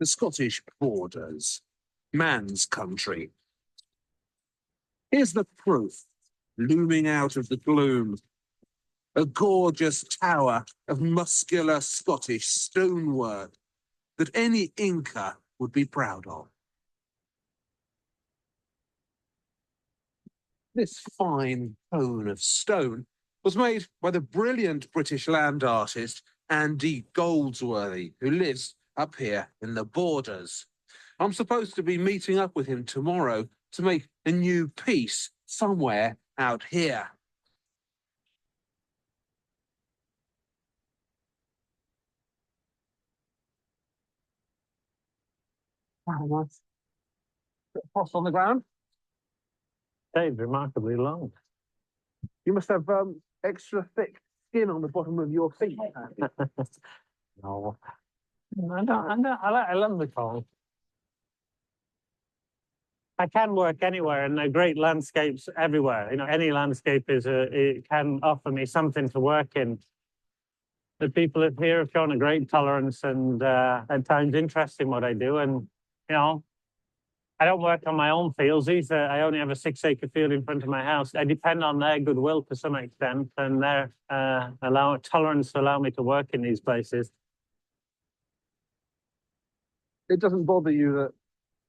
The Scottish Borders, man's country. Here's the proof, looming out of the gloom. A gorgeous tower of muscular Scottish stonework that any Inca would be proud of. This fine cone of stone was made by the brilliant British land artist Andy Goldsworthy, who lives up here in the Borders. I'm supposed to be meeting up with him tomorrow to make a new piece somewhere out here. Pots on the ground? Dave's remarkably long. You must have extra thick skin on the bottom of your feet. No. I love the cold. I can work anywhere, and there are great landscapes everywhere. You know, any landscape it can offer me something to work in. The people here have shown a great tolerance and at times interest in what I do. And, you know, I don't work on my own fields either. I only have a 6-acre field in front of my house. I depend on their goodwill to some extent and their tolerance to allow me to work in these places. It doesn't bother you that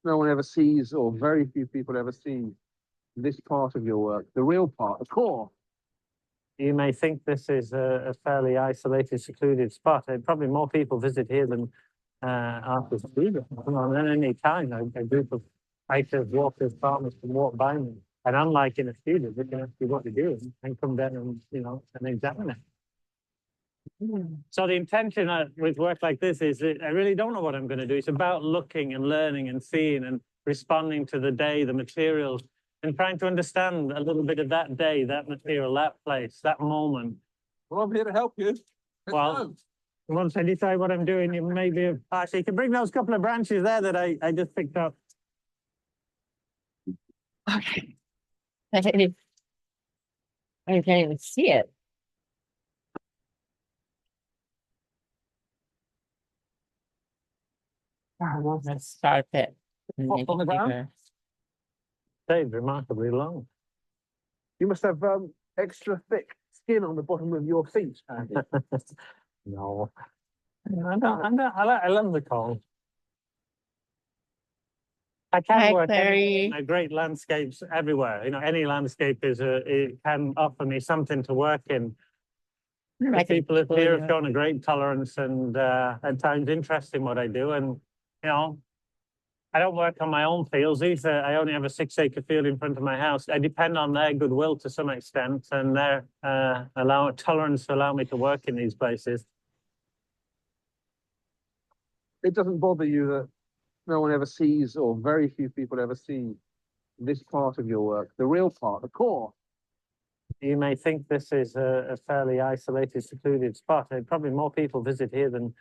no one ever sees, or very few people ever see, this part of your work, the real part, the core. You may think this is a fairly isolated, secluded spot. Probably more people visit here than after studio. At any time, a group of hikers, walkers, farmers can walk by me. And unlike in a studio, they can ask you what you're doing and come down and, you know, and examine it. So the intention with work like this is that I really don't know what I'm going to do. It's about looking and learning and seeing and responding to the day, the materials, and trying to understand a little bit of that day, that material, that place, that moment. Well, I'm here to help you. Once I decide what I'm doing, you maybe actually you can bring those couple of branches there that I just picked up. Okay. I can't even see it. Let's start it. Pots on the ground? Dave's remarkably long. You must have extra thick skin on the bottom of your feet, Andy. No. I love the cold. I can work anywhere. Great landscapes everywhere. You know, any landscape it can offer me something to work in. The people here have shown a great tolerance and at times interest in what I do. And, you know, I don't work on my own fields either. I only have a 6-acre field in front of my house. I depend on their goodwill to some extent and their tolerance to allow me to work in these places. It doesn't bother you that no one ever sees, or very few people ever see, this part of your work, the real part, the core. You may think this is a fairly isolated, secluded spot. Probably more people visit here than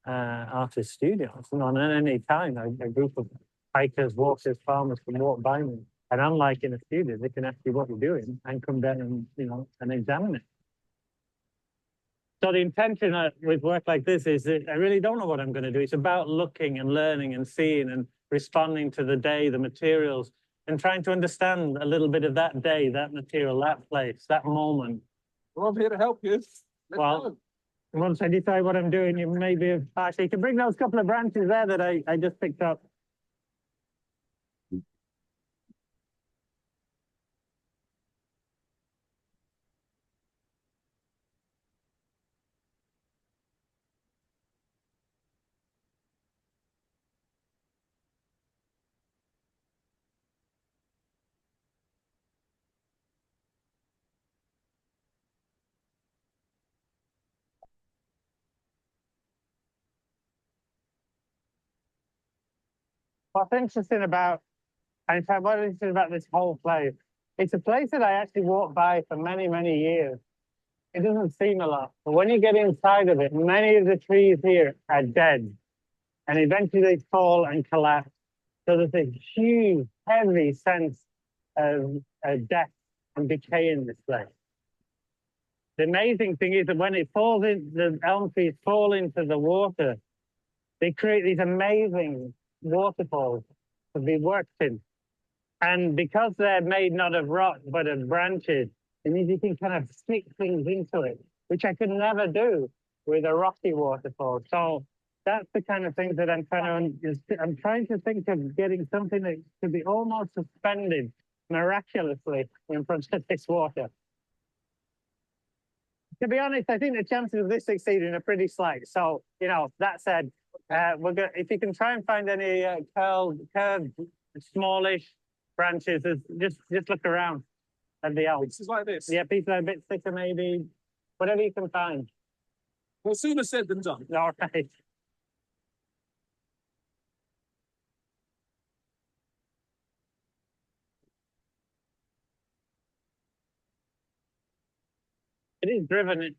artist studios. And at any time, a group of hikers, walkers, farmers can walk by me. And unlike in a studio, they can ask you what you're doing and come down and, you know, and examine it. So the intention with work like this is that I really don't know what I'm going to do. It's about looking and learning and seeing and responding to the day, the materials, and trying to understand a little bit of that day, that material, that place, that moment. Well, I'm here to help you. Once I decide what I'm doing, you maybe actually you can bring those couple of branches there that I just picked up. What's interesting about, in fact, what's interesting about this whole place, it's a place that I actually walked by for many, many years. It doesn't seem a lot, but when you get inside of it, many of the trees here are dead, and eventually they fall and collapse. So there's a huge, heavy sense of death and decay in this place. The amazing thing is that when it falls in, the elm trees fall into the water, they create these amazing waterfalls to be worked in. And because they're made not of rock, but of branches, it means you can kind of stick things into it, which I could never do with a rocky waterfall. So that's the kind of thing that I'm trying to think of getting something that could be almost suspended miraculously in front of this water. To be honest, I think the chances of this succeeding are pretty slight. So, you know, that said, if you can try and find any curved, smallish branches, just look around. That'd be help. Pieces like this. Yeah, pieces are a bit thicker, maybe. Whatever you can find. Well, sooner said than done. All right. It is driven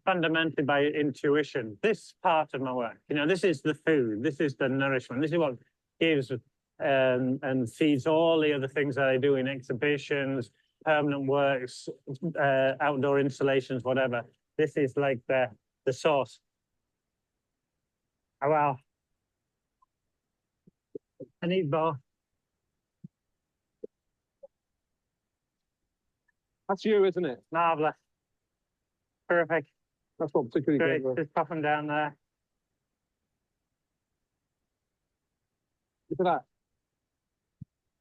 fundamentally by intuition. This part of my work, you know, this is the food, this is the nourishment, this is what gives and feeds all the other things that I do in exhibitions, permanent works, outdoor installations, whatever. This is like the source. Oh, wow. I need both. That's you, isn't it? Marvelous. Terrific. That's what particularly Great. good. Just popping down there. Look at that.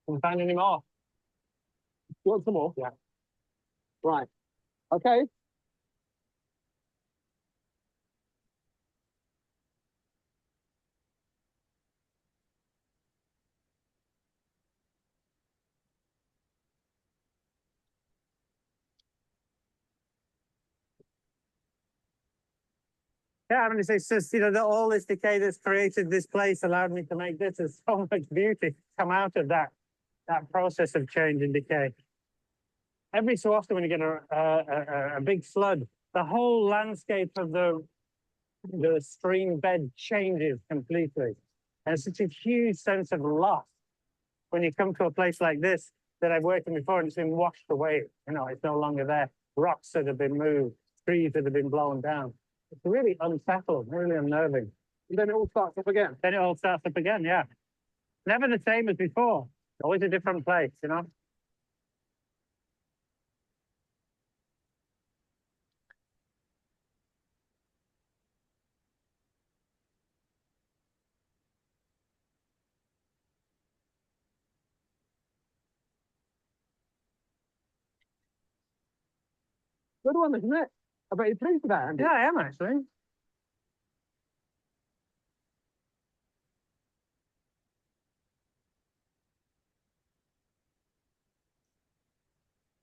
Can you find any more? You want some more? Yeah. Right. Okay. Yeah, I mean, it's just, you know, all this decay that's created this place allowed me to make this. There's so much beauty come out of that process of change and decay. Every so often when you get a big flood, the whole landscape of the stream bed changes completely. And it's such a huge sense of loss when you come to a place like this that I've worked in before and it's been washed away. You know, it's no longer there. Rocks that have been moved, trees that have been blown down. It's really unsettled, really unnerving. And then it all starts up again. Then it all starts up again, yeah. Never the same as before. Always a different place, you know? Good one, isn't it? I bet you're pleased with that, Andy. Yeah, I am actually.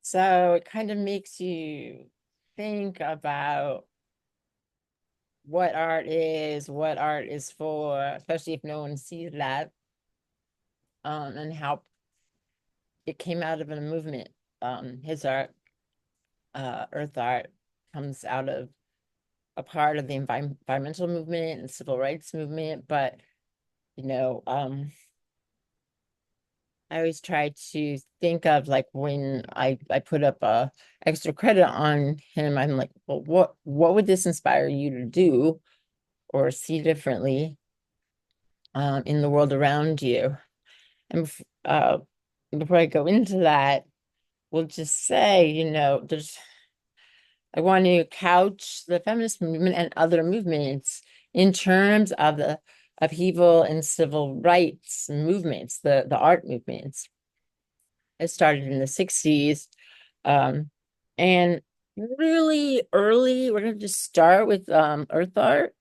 So it kind of makes you think about what art is for, especially if no one sees that, and how it came out of a movement. His art, earth art, comes out of a part of the environmental movement and civil rights movement, but you know, I always try to think of like when I put up a extra credit on him, I'm like, well, what would this inspire you to do or see differently in the world around you? And before I go into that, we'll just say, you know, I want to couch the feminist movement and other movements in terms of the upheaval and civil rights movements, the art movements. It started in the 60s. And really early, we're going to just start with earth art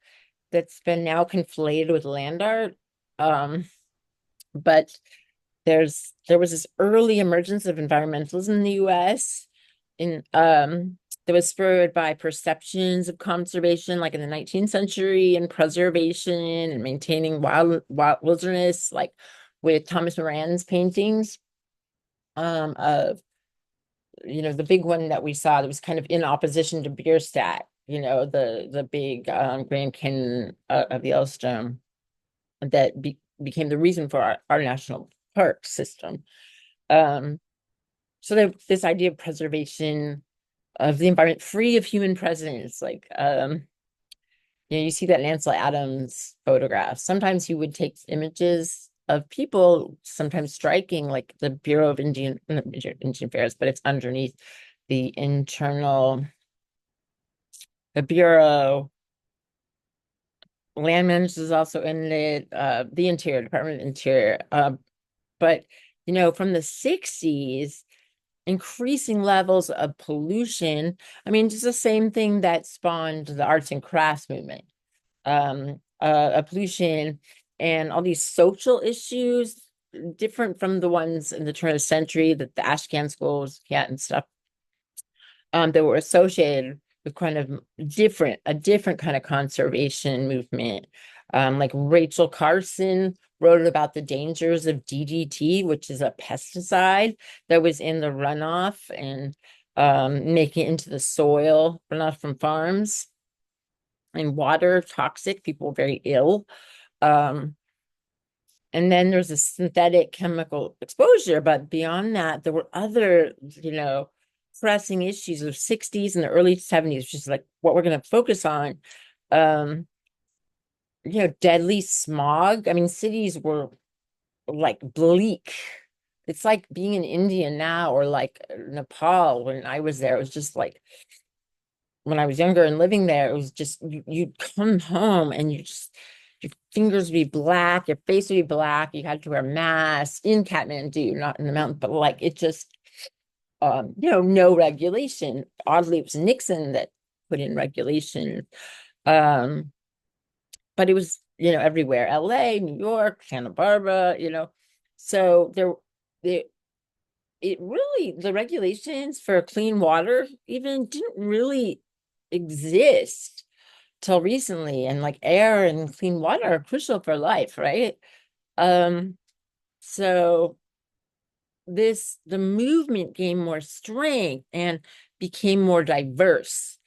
that's been now conflated with land art. But there was this early emergence of environmentalism in the US that was spurred by perceptions of conservation, like in the 19th century, and preservation and maintaining wild wilderness, like with Thomas Moran's paintings of, you know, the big one that we saw that was kind of in opposition to Bierstadt, you know, the big Grand Canyon of Yellowstone that became the reason for our national park system. So this idea of preservation of the environment free of human presence, like you see that in Ansel Adams photographs. Sometimes he would take images of people, sometimes striking, like the Bureau of Indian Affairs, but it's underneath the the Bureau. Land Management is also in it, the Interior, Department of Interior. But from the 60s, increasing levels of pollution. I mean, just the same thing that spawned the arts and crafts movement. Pollution and all these social issues, different from the ones in the turn of the century that the Ashcan schools, and stuff, that were associated with kind of a different kind of conservation movement. Like Rachel Carson wrote about the dangers of DDT, which is a pesticide that was in the runoff and making it into the soil, runoff from farms, and water, toxic, people were very ill. And then there's a synthetic chemical exposure, but beyond that, there were other, pressing issues of 60s and the early 70s, which is like what we're going to focus on. Deadly smog. I mean, cities were like bleak. It's like being in India now, or like Nepal when I was there. It was just like, when I was younger and living there, it was just, you'd come home and your fingers would be black, your face would be black. You had to wear masks in Kathmandu, not in the mountain, but like it just, no regulation. Oddly, it was Nixon that put in regulation. But it was, everywhere, LA, New York, Santa Barbara, so the regulations for clean water even didn't really exist till recently. And like air and clean water are crucial for life, right? So the movement gained more strength and became more diverse,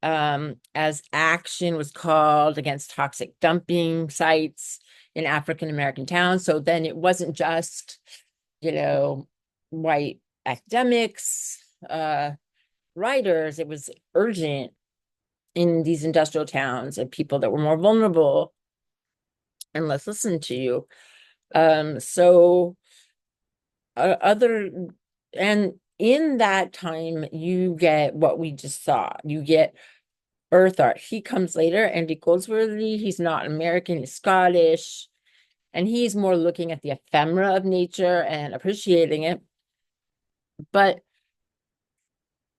as action was called against toxic dumping sites in African American towns. So then it wasn't just, white academics, writers. It was urgent in these industrial towns and people that were more vulnerable and less listened to. So other and in that time, you get what we just saw. You get earth art. He comes later, Andy Goldsworthy. He's not American, he's Scottish, and he's more looking at the ephemera of nature and appreciating it. But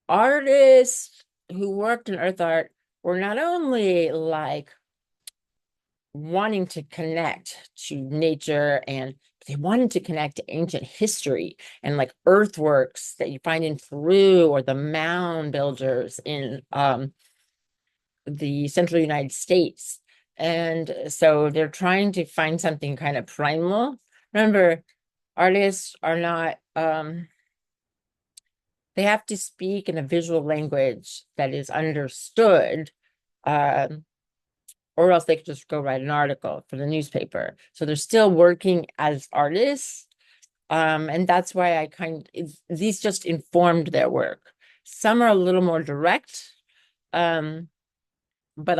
artists who worked in earth art were not only like wanting to connect to nature, and they wanted to connect to ancient history and like earthworks that you find in Peru, or the mound builders in the central United States. And so they're trying to find something kind of primal. Remember, artists are not, they have to speak in a visual language that is understood, or else they could just go write an article for the newspaper. So they're still working as artists. And that's why these just informed their work. Some are a little more direct. But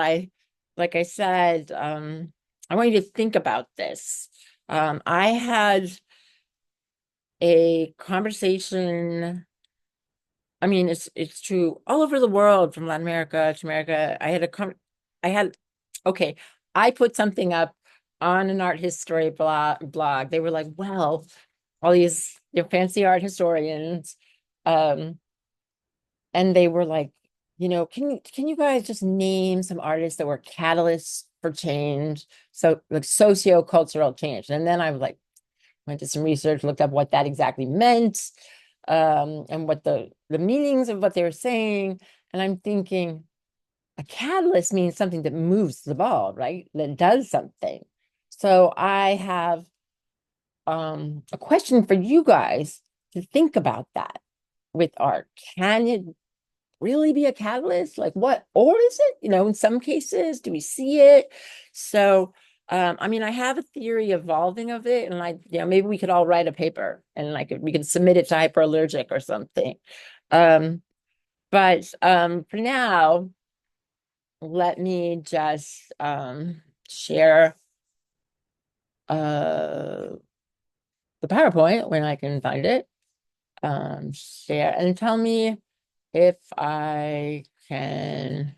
like I said, I want you to think about this. I had a conversation. I mean, it's true all over the world, from Latin America to America. Okay, I put something up on an art history blog. They were like, well, all these fancy art historians, and they were like, can you guys just name some artists that were catalysts for change? So like socio-cultural change. And then I was like, went to some research, looked up what that exactly meant, and what the meanings of what they were saying. And I'm thinking, a catalyst means something that moves the ball, right? That does something. So I have a question for you guys to think about that with art. Can it really be a catalyst? Like what, or is it, in some cases, do we see it? So, I mean, I have a theory evolving of it, and maybe we could all write a paper and we could submit it to Hyperallergic or something. But for now, let me just share the PowerPoint when I can find it. Share and tell me if I can.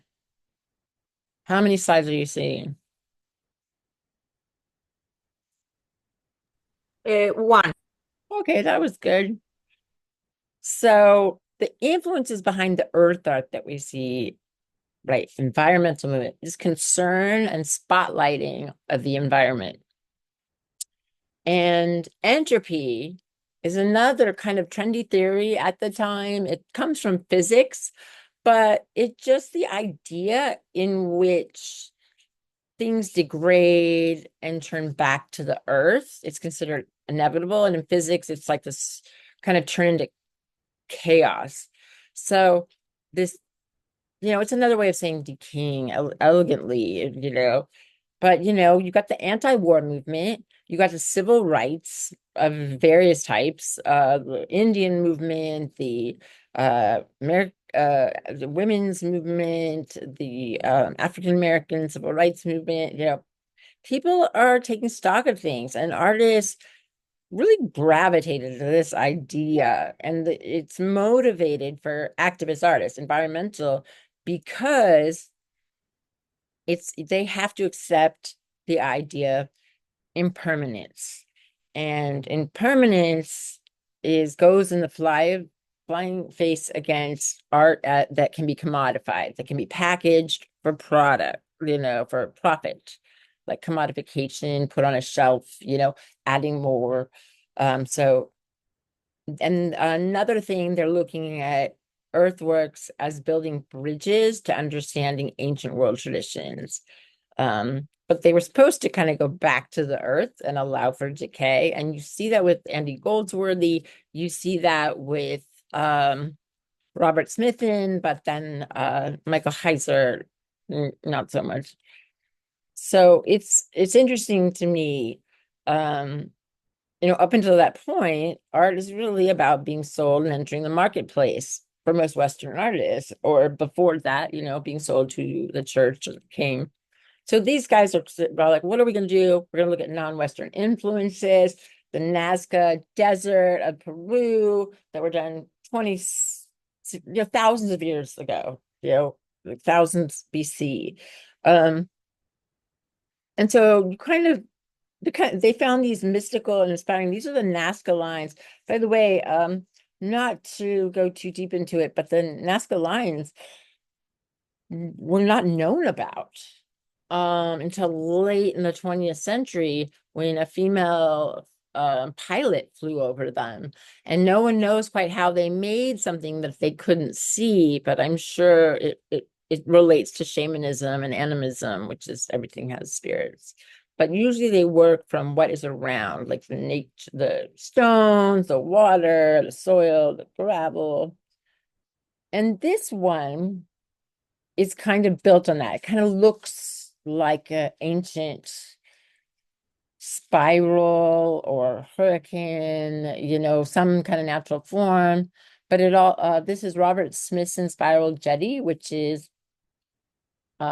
How many slides are you seeing? One. Okay, that was good. So the influences behind the earth art that we see, right, environmental movement is concern and spotlighting of the environment. And entropy is another kind of trendy theory at the time. It comes from physics, but it's just the idea in which things degrade and turn back to the earth. It's considered inevitable. And in physics, it's like this kind of turn into chaos. So this, it's another way of saying decaying elegantly, But, you got the anti-war movement, you got the civil rights of various types, the Indian movement, the the women's movement, the African American civil rights movement. People are taking stock of things, and artists really gravitated to this idea, and it's motivated for activist artists, environmental, because they have to accept the idea of impermanence. And impermanence goes in the flying face against art that can be commodified, that can be packaged for product, for profit, like commodification, put on a shelf, adding more. So, and another thing, they're looking at earthworks as building bridges to understanding ancient world traditions. But they were supposed to kind of go back to the earth and allow for decay. And you see that with Andy Goldsworthy, you see that with Robert Smithin, but then Michael Heiser, not so much. So it's interesting to me. Up until that point, art is really about being sold and entering the marketplace for most Western artists, or before that, being sold to the church or the king. So these guys are like, what are we going to do? We're going to look at non-Western influences, the Nazca Desert of Peru that were done thousands of years ago, like thousands BC. And so you kind of they found these mystical and inspiring. These are the Nazca lines. By the way, not to go too deep into it, but the Nazca lines were not known about until late in the 20th century, when a female pilot flew over them. And no one knows quite how they made something that they couldn't see, but I'm sure it relates to shamanism and animism, which is everything has spirits. But usually they work from what is around, like the stones, the water, the soil, the gravel. And this one is kind of built on that. It kind of looks like an ancient spiral or hurricane, some kind of natural form. But this is Robert Smithson Spiral Jetty, which is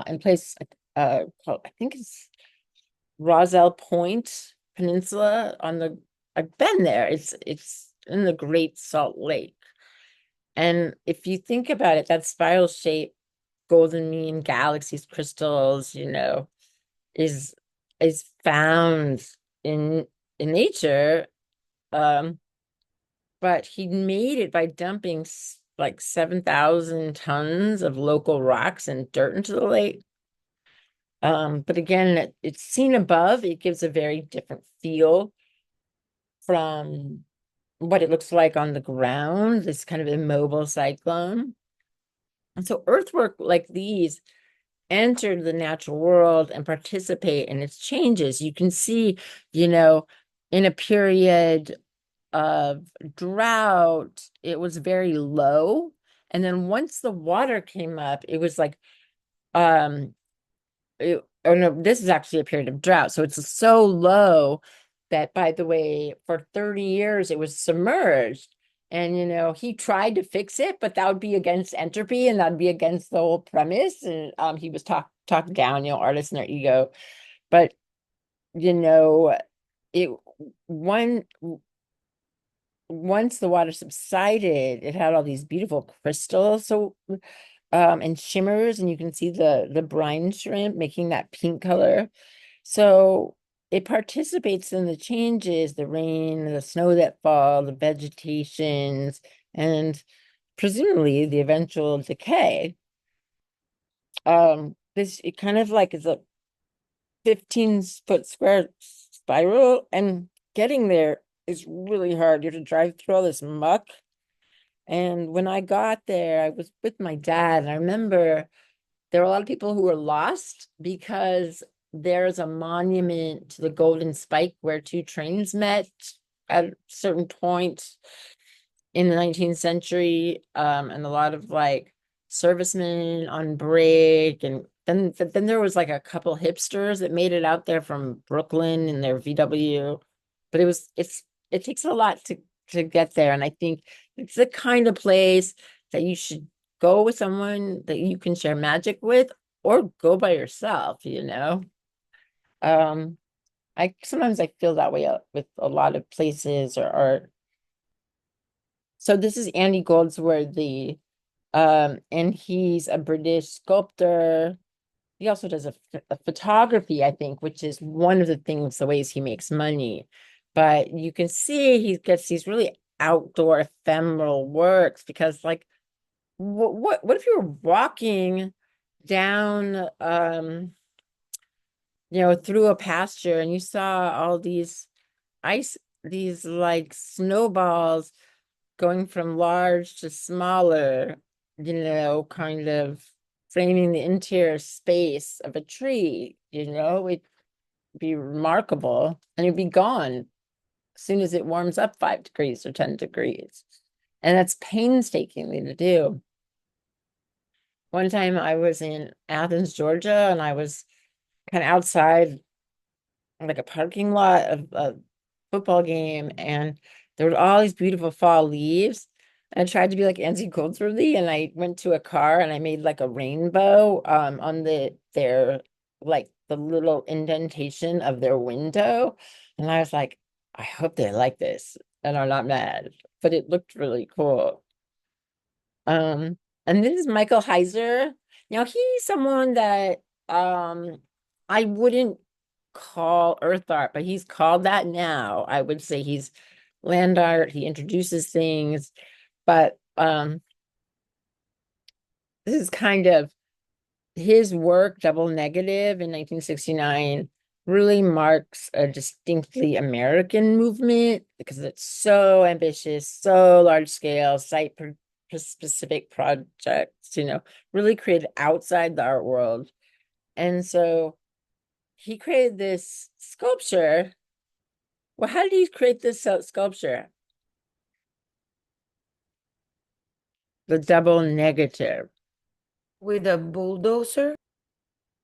in place called, I think it's Roselle Point Peninsula I've been there. It's in the Great Salt Lake. And if you think about it, that spiral shape, golden mean galaxies, crystals, is found in nature. But he made it by dumping like 7,000 tons of local rocks and dirt into the lake. But again, it's seen above, it gives a very different feel from what it looks like on the ground, this kind of immobile cyclone. And so earthwork like these enter the natural world and participate in its changes. You can see, in a period of drought, it was very low. And then once the water came up, it was like, oh no, this is actually a period of drought. So it's so low that, by the way, for 30 years, it was submerged. And he tried to fix it, but that would be against entropy, and that'd be against the whole premise. And he was talked down, artists and their ego. But it one once the water subsided, it had all these beautiful crystals, so and shimmers, and you can see the brine shrimp making that pink color. So it participates in the changes, the rain, the snow that fall, the vegetations, and presumably the eventual decay. This it kind of like is a 15-foot square spiral, and getting there is really hard. You have to drive through all this muck. And when I got there, I was with my dad, and I remember there were a lot of people who were lost because there's a monument to the Golden Spike where two trains met at a certain point in the 19th century, and a lot of like servicemen on break, and then there was like a couple hipsters that made it out there from Brooklyn in their VW, but it takes a lot to get there, and I think it's the kind of place that you should go with someone that you can share magic with, or go by yourself. Um, I sometimes I feel that way with a lot of places or art. So this is Andy Goldsworthy, and he's a British sculptor. He also does a photography, I think, which is one of the ways he makes money. But you can see he gets these really outdoor ephemeral works because, like, what if you were walking down, through a pasture and you saw all these these like snowballs going from large to smaller, kind of framing the interior space of a tree, it'd be remarkable, and it'd be gone as soon as it warms up 5 degrees or 10 degrees. And that's painstakingly to do. One time I was in Athens, Georgia, and I was kind of outside like a parking lot of a football game, and there were all these beautiful fall leaves. And I tried to be like Andy Goldsworthy, and I went to a car and I made like a rainbow on their like the little indentation of their window. And I was like, I hope they like this and are not mad. But it looked really cool. Um, and this is Michael Heiser. Now he's someone that I wouldn't call earth art, but he's called that now. I would say he's land art. He introduces things, but this is kind of his work, Double Negative in 1969, really marks a distinctly American movement because it's so ambitious, so large scale, specific projects, really created outside the art world. And so he created this sculpture. Well, how did he create this sculpture? The Double Negative. With a bulldozer?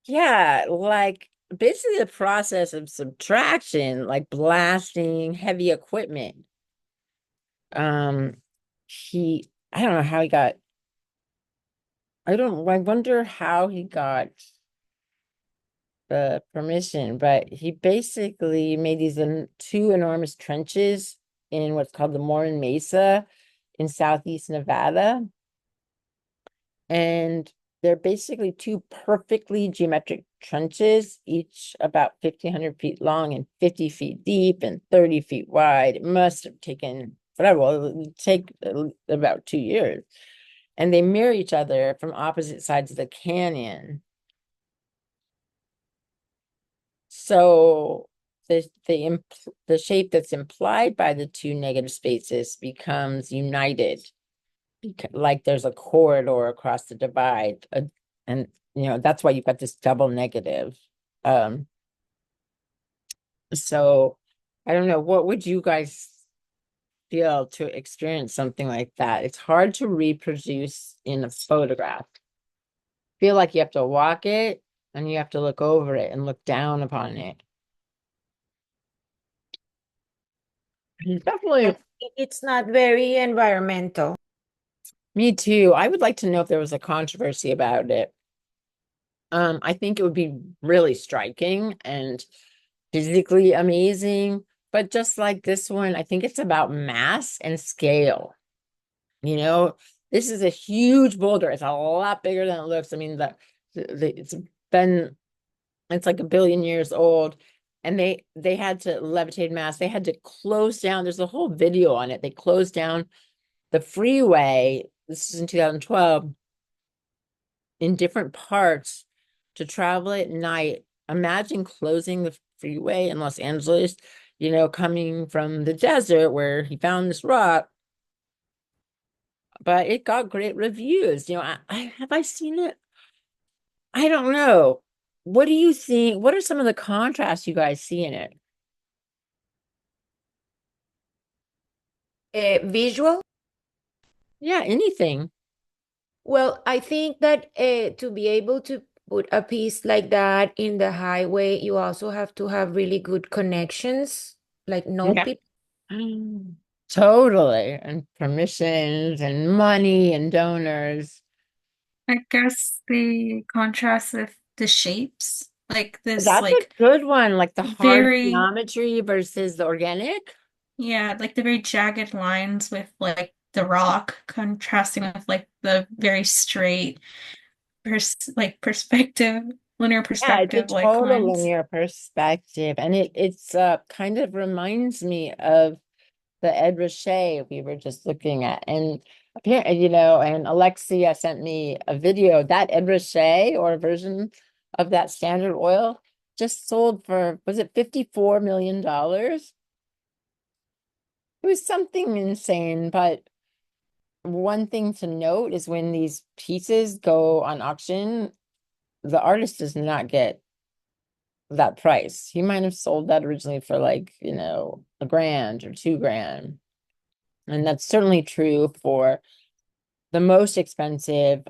Yeah, like basically the process of subtraction, like blasting heavy equipment. Um, I don't know how he got, I wonder how he got the permission, but he basically made these two enormous trenches in what's called the Morin Mesa in southeast Nevada. And they're basically two perfectly geometric trenches, each about 1,500 feet long and 50 feet deep and 30 feet wide. It must have taken forever. Well, it would take about 2 years. And they mirror each other from opposite sides of the canyon. So the shape that's implied by the two negative spaces becomes united, like there's a corridor across the divide, and that's why you've got this double negative. So I don't know, what would you guys feel to experience something like that? It's hard to reproduce in a photograph. Feel like you have to walk it and you have to look over it and look down upon it. Definitely. It's not very environmental. Me too. I would like to know if there was a controversy about it. I think it would be really striking and physically amazing. But just like this one, I think it's about mass and scale. You know, this is a huge boulder. It's a lot bigger than it looks. I mean, been it's like a billion years old, and they had to levitate mass. They had to close down. There's a whole video on it. They closed down the freeway. This is in 2012 in different parts to travel at night. Imagine closing the freeway in Los Angeles, coming from the desert where he found this rock. But it got great reviews. Have I seen it? I don't know. What do you think? What are some of the contrasts you guys see in it? Visual? Yeah, anything. Well, I think that to be able to put a piece like that in the highway, you also have to have really good connections, like know Yeah. people. Totally. And permissions and money and donors. I guess the contrast with the shapes, like this, That's a like good one, like the hard very, geometry versus the organic. yeah, like the very jagged lines with like the rock contrasting with like the very straight perspective, linear Yeah, it's a perspective like total lines. linear perspective. And it's kind of reminds me of the Ed Ruscha we were just looking at. And apparently, and Alexia sent me a video that Ed Ruscha or a version of that Standard Oil just sold for, was it $54 million? It was something insane, but one thing to note is when these pieces go on auction, the artist does not get that price. He might have sold that originally for like, $1,000 or $2,000. And that's certainly true for the most expensive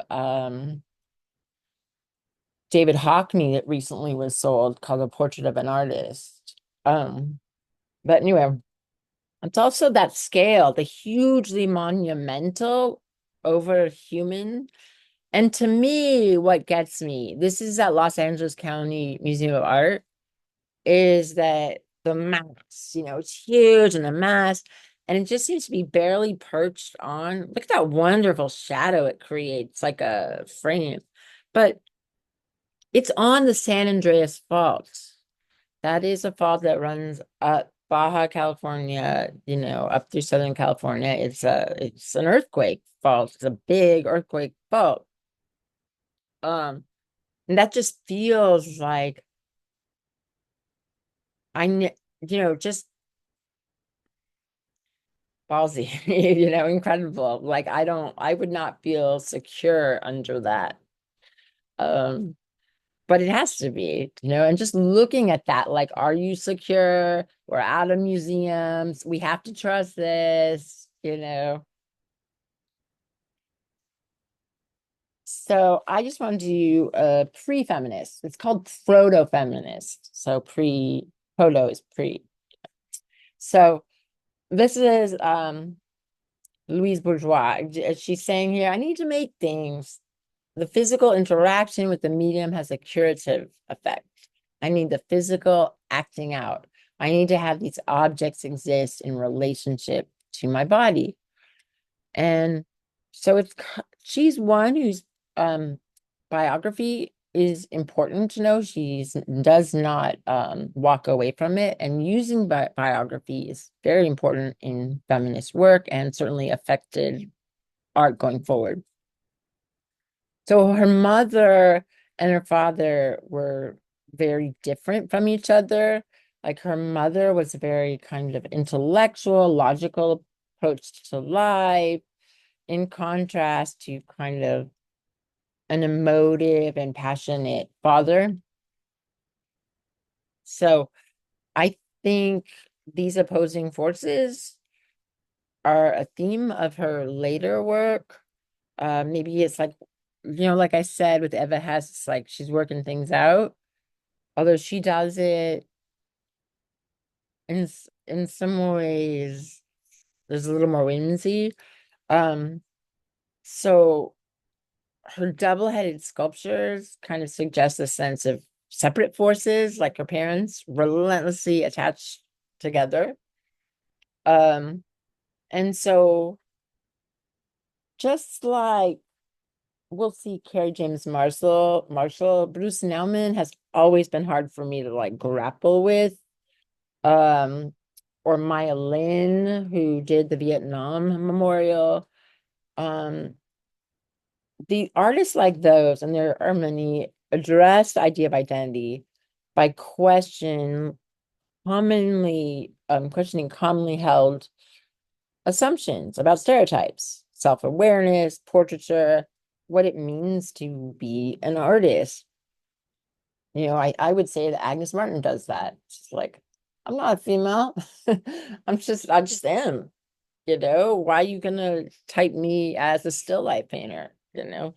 David Hockney that recently was sold called A Portrait of an Artist. But anyway, it's also that scale, the hugely monumental over human. And to me, what gets me, this is at Los Angeles County Museum of Art, is that the mass, it's huge and the mass, and it just seems to be barely perched on. Look at that wonderful shadow it creates, like a frame. But it's on the San Andreas Fault. That is a fault that runs up Baja California, up through Southern California. It's an earthquake fault. It's a big earthquake fault. And that just feels like just ballsy, incredible. Like I would not feel secure under that. But it has to be, and just looking at that, like, are you secure? We're out of museums. We have to trust this. So I just want to do a pre-feminist. It's called proto-feminist. So proto is pre. So this is Louise Bourgeois. She's saying here, I need to make things. The physical interaction with the medium has a curative effect. I need the physical acting out. I need to have these objects exist in relationship to my body. And so she's one whose biography is important to know. She does not walk away from it, and using biography is very important in feminist work and certainly affected art going forward. So her mother and her father were very different from each other. Like her mother was a very kind of intellectual, logical approach to life, in contrast to kind of an emotive and passionate father. So I think these opposing forces are a theme of her later work. Maybe it's like, like I said with Eva Hess, it's like she's working things out. Although she does it in some ways there's a little more whimsy. So her double-headed sculptures kind of suggest a sense of separate forces, like her parents, relentlessly attached together. And so just like we'll see Carrie James Marshall, Bruce Nauman has always been hard for me to like grapple with. Or Maya Lin, who did the Vietnam Memorial. The artists like those, and there are many, address the idea of identity by questioning commonly held assumptions about stereotypes, self-awareness, portraiture, what it means to be an artist. You know, I would say that Agnes Martin does that. She's like, I'm not a female. I just am. You know, why are you gonna type me as a still life painter? You know?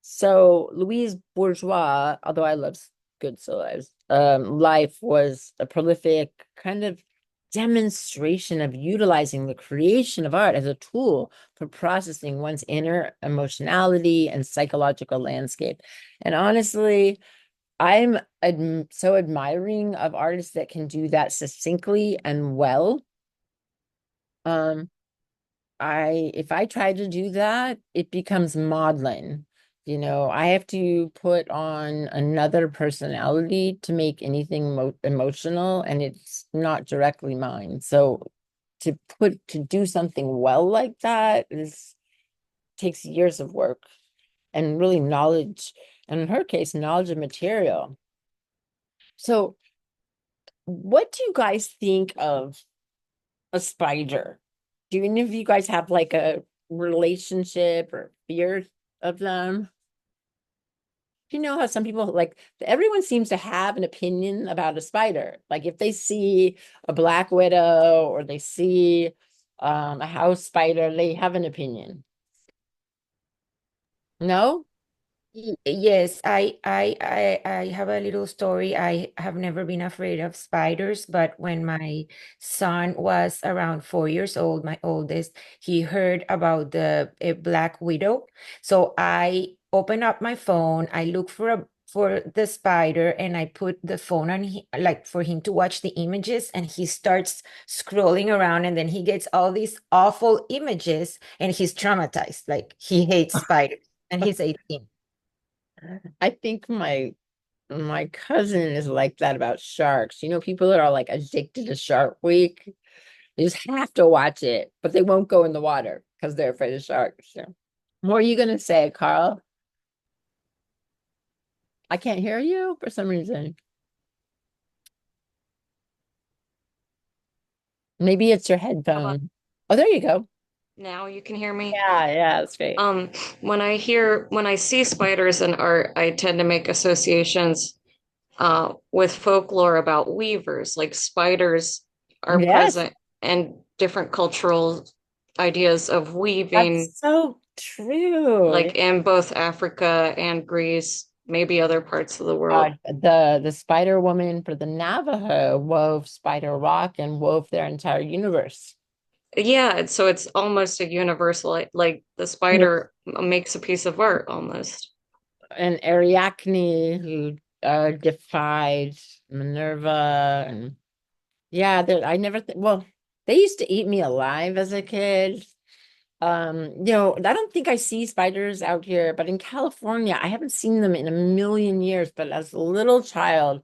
So Louise Bourgeois, although I love good still lives, life was a prolific kind of demonstration of utilizing the creation of art as a tool for processing one's inner emotionality and psychological landscape. And honestly, I'm so admiring of artists that can do that succinctly and well. If I try to do that, it becomes maudlin. You know, I have to put on another personality to make anything emotional, and it's not directly mine. So to do something well like that takes years of work and really knowledge, and in her case, knowledge of material. So what do you guys think of a spider? Do any of you guys have like a relationship or fear of them? You know how some people like everyone seems to have an opinion about a spider. Like if they see a black widow or they see a house spider, they have an opinion. No? Yes, I have a little story. I have never been afraid of spiders, but when my son was around 4 years old, my oldest, he heard about the a black widow. So I open up my phone, I look for the spider, and I put the phone on like for him to watch the images, and he starts scrolling around, and then he gets all these awful images, and he's traumatized. Like he hates spiders, and he's 18. I think my cousin is like that about sharks. You know, people that are like addicted to Shark Week. They just have to watch it, but they won't go in the water because they're afraid of sharks. So. What are you gonna say, Carl? I can't hear you for some reason. Maybe it's your headphone. Oh, there you go. Now you can hear me. Yeah, that's great. When I see spiders in art, I tend to make associations with folklore about weavers. Like spiders are Yes, present and different cultural ideas of weaving, that's so true. like in both Africa and Greece, maybe other parts of the world. The Spider Woman for the Navajo wove Spider Rock and wove their entire universe. Yeah, so it's almost a universal, like the spider makes a piece of art almost. And Ariadne, who defied Minerva, and yeah, I never well, they used to eat me alive as a kid. You know, I don't think I see spiders out here, but in California, I haven't seen them in a million years. But as a little child,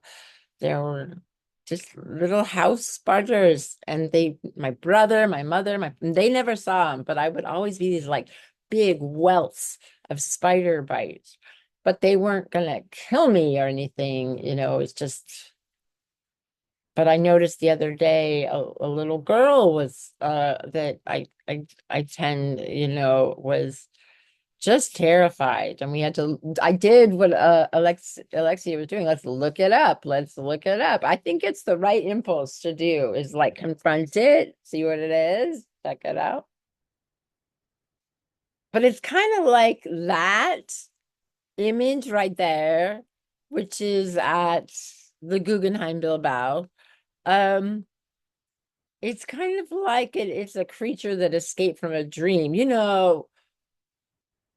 there were just little house spiders, and my brother, my mother, they never saw them, but I would always be these like big welts of spider bites. But they weren't gonna kill me or anything, you know, it's just. But I noticed the other day a little girl was that I tend, you know, was just terrified. And we had to I did what Alexia was doing. Let's look it up. Let's look it up. I think it's the right impulse to do is like confront it, see what it is, check it out. But it's kind of like that image right there, which is at the Guggenheim Bilbao. Um, it's kind of like it's a creature that escaped from a dream. You know,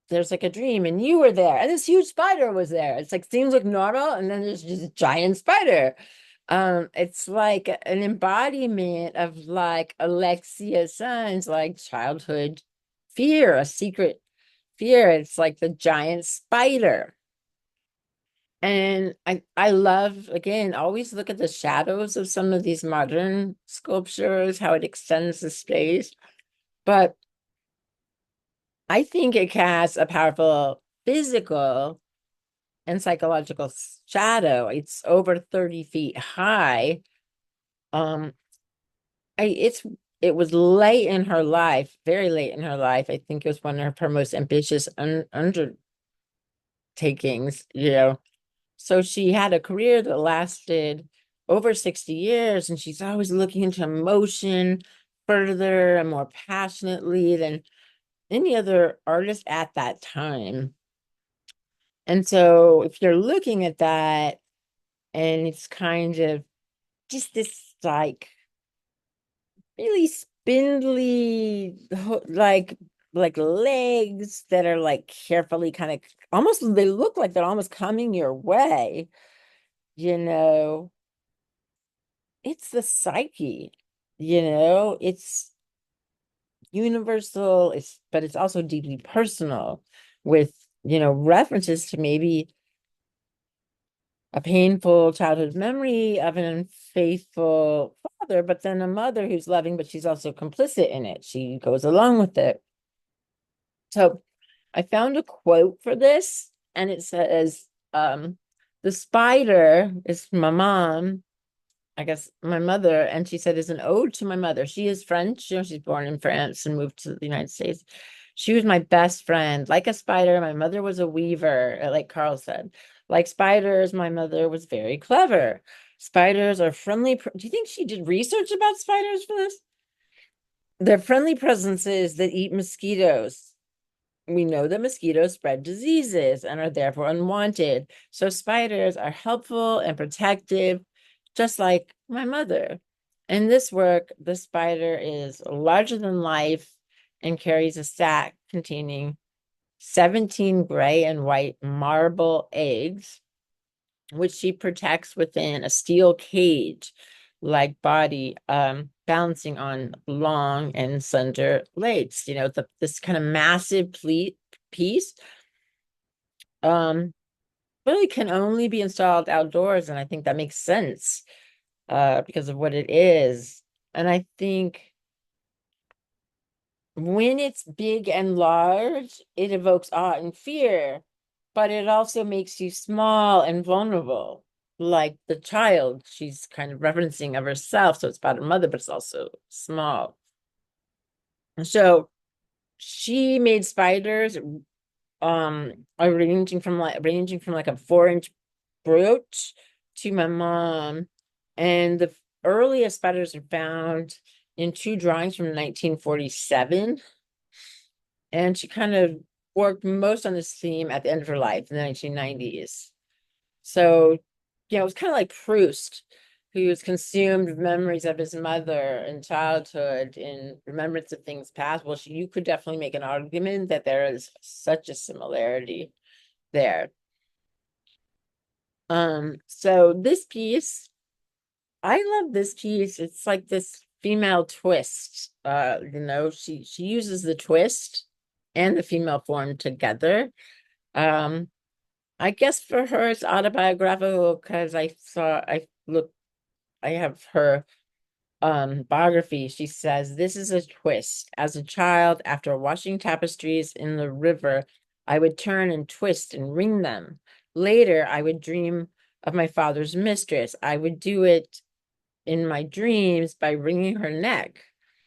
there's like a dream and you were there and this huge spider was there. It's like things look normal and then there's just a giant spider. It's like an embodiment of like Alexia Son's like childhood fear, a secret fear. It's like the giant spider. And I love, again, always look at the shadows of some of these modern sculptures, how it extends the space. But I think it casts a powerful physical and psychological shadow. It's over 30 feet high. Um, it was late in her life, very late in her life. I think it was one of her most ambitious undertakings, you know. So she had a career that lasted over 60 years, and she's always looking into emotion further and more passionately than any other artist at that time. And so if you're looking at that and it's kind of just this like really spindly like legs that are like carefully kind of almost they look like they're almost coming your way, you know, it's the psyche, you know, it's universal, but it's also deeply personal with, you know, references to maybe a painful childhood memory of an unfaithful father, but then a mother who's loving, but she's also complicit in it. She goes along with it. So I found a quote for this, and it says, the spider is my mom, I guess my mother, and she said is an ode to my mother. She is French, you know, she's born in France and moved to the United States. She was my best friend. Like a spider, my mother was a weaver, like Carl said. Like spiders, my mother was very clever. Spiders are friendly. Do you think she did research about spiders for this? They're friendly presences that eat mosquitoes. We know that mosquitoes spread diseases and are therefore unwanted. So spiders are helpful and protective, just like my mother. In this work, the spider is larger than life and carries a sack containing 17 gray and white marble eggs, which she protects within a steel cage like body, balancing on long and slender legs. You know, this kind of massive piece really can only be installed outdoors, and I think that makes sense because of what it is. And I think when it's big and large, it evokes awe and fear, but it also makes you small and vulnerable, like the child she's kind of referencing of herself. So it's about her mother, but it's also small. And so she made spiders ranging from like a 4-inch brooch to my mom. And the earliest spiders are found in 2 drawings from 1947. And she kind of worked most on this theme at the end of her life in the 1990s. So, you know, it was kind of like Proust, who was consumed with memories of his mother in childhood in remembrance of things past. Well, you could definitely make an argument that there is such a similarity there. So this piece, I love this piece. It's like this female twist. You know, she uses the twist and the female form together. I guess for her it's autobiographical because I have her biography. She says, "This is a twist. As a child, after washing tapestries in the river, I would turn and twist and wring them. Later, I would dream of my father's mistress. I would do it in my dreams by wringing her neck.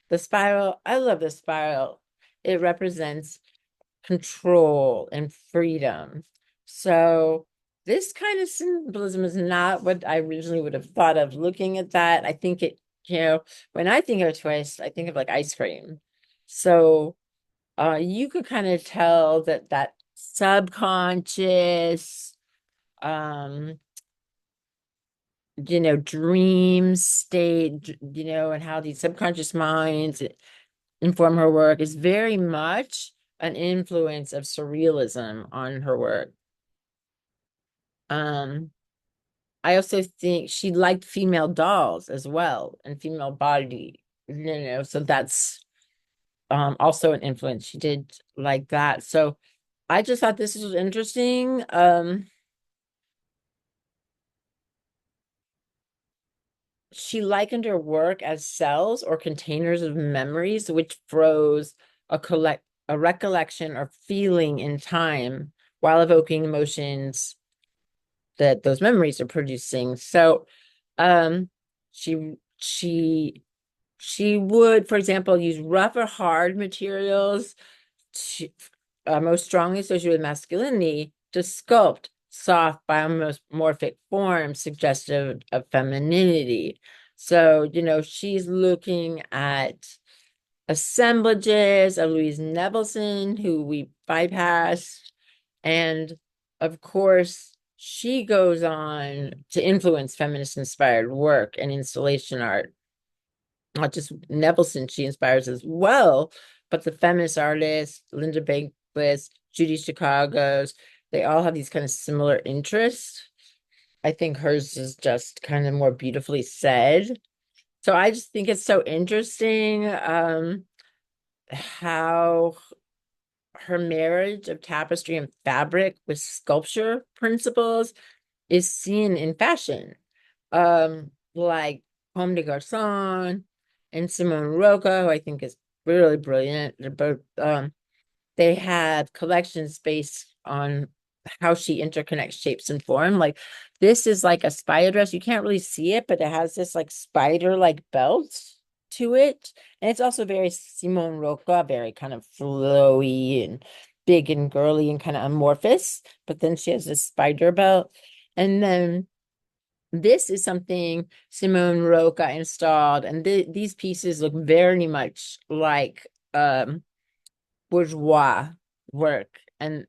The spiral, I love the spiral. It represents control and freedom. So this kind of symbolism is not what I originally would have thought of looking at that. I think it, you know, when I think of a twist, I think of like ice cream. So you could kind of tell that subconscious dream state, and how these subconscious minds inform her work is very much an influence of surrealism on her work. I also think she liked female dolls as well and female body, so that's also an influence. She did like that. So I just thought this was interesting. She likened her work as cells or containers of memories, which froze a recollection or feeling in time while evoking emotions that those memories are producing. So she she would, for example, use rough or hard materials to, most strongly associated with masculinity to sculpt soft biomorphic forms suggestive of femininity. So, she's looking at assemblages of Louise Nevelson, who we bypassed. And of course, she goes on to influence feminist inspired work and installation art. Not just Nevelson, she inspires as well, but the feminist artists, Linda Bankless, Judy Chicago's, they all have these kind of similar interests. I think hers is just kind of more beautifully said. So I just think it's so interesting how her marriage of tapestry and fabric with sculpture principles is seen in fashion. Like Comme des Garçons and Simone Roca, who I think is really brilliant. They're both they have collections based on how she interconnects shapes and form. Like this is like a spider dress. You can't really see it, but it has this like spider-like belt to it. And it's also very Simone Roca, very kind of flowy and big and girly and kind of amorphous. But then she has this spider belt. And then this is something Simone Roca installed. And these pieces look very much like bourgeois work. And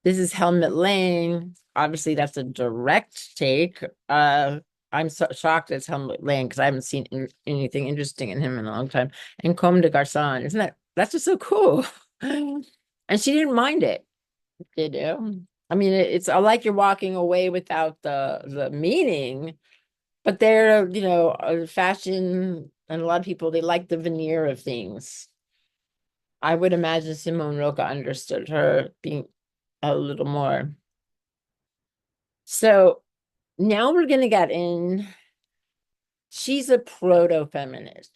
this is Helmut Lang. Obviously, that's a direct take. I'm so shocked it's Helmut Lang because I haven't seen anything interesting in him in a long time. And Comme des Garçons, that's just so cool. And she didn't mind it, I mean, it's I like you're walking away without the meaning, but they're, fashion and a lot of people, they like the veneer of things. I would imagine Simone Roca understood her being a little more. So now we're going to get in. She's a proto-feminist,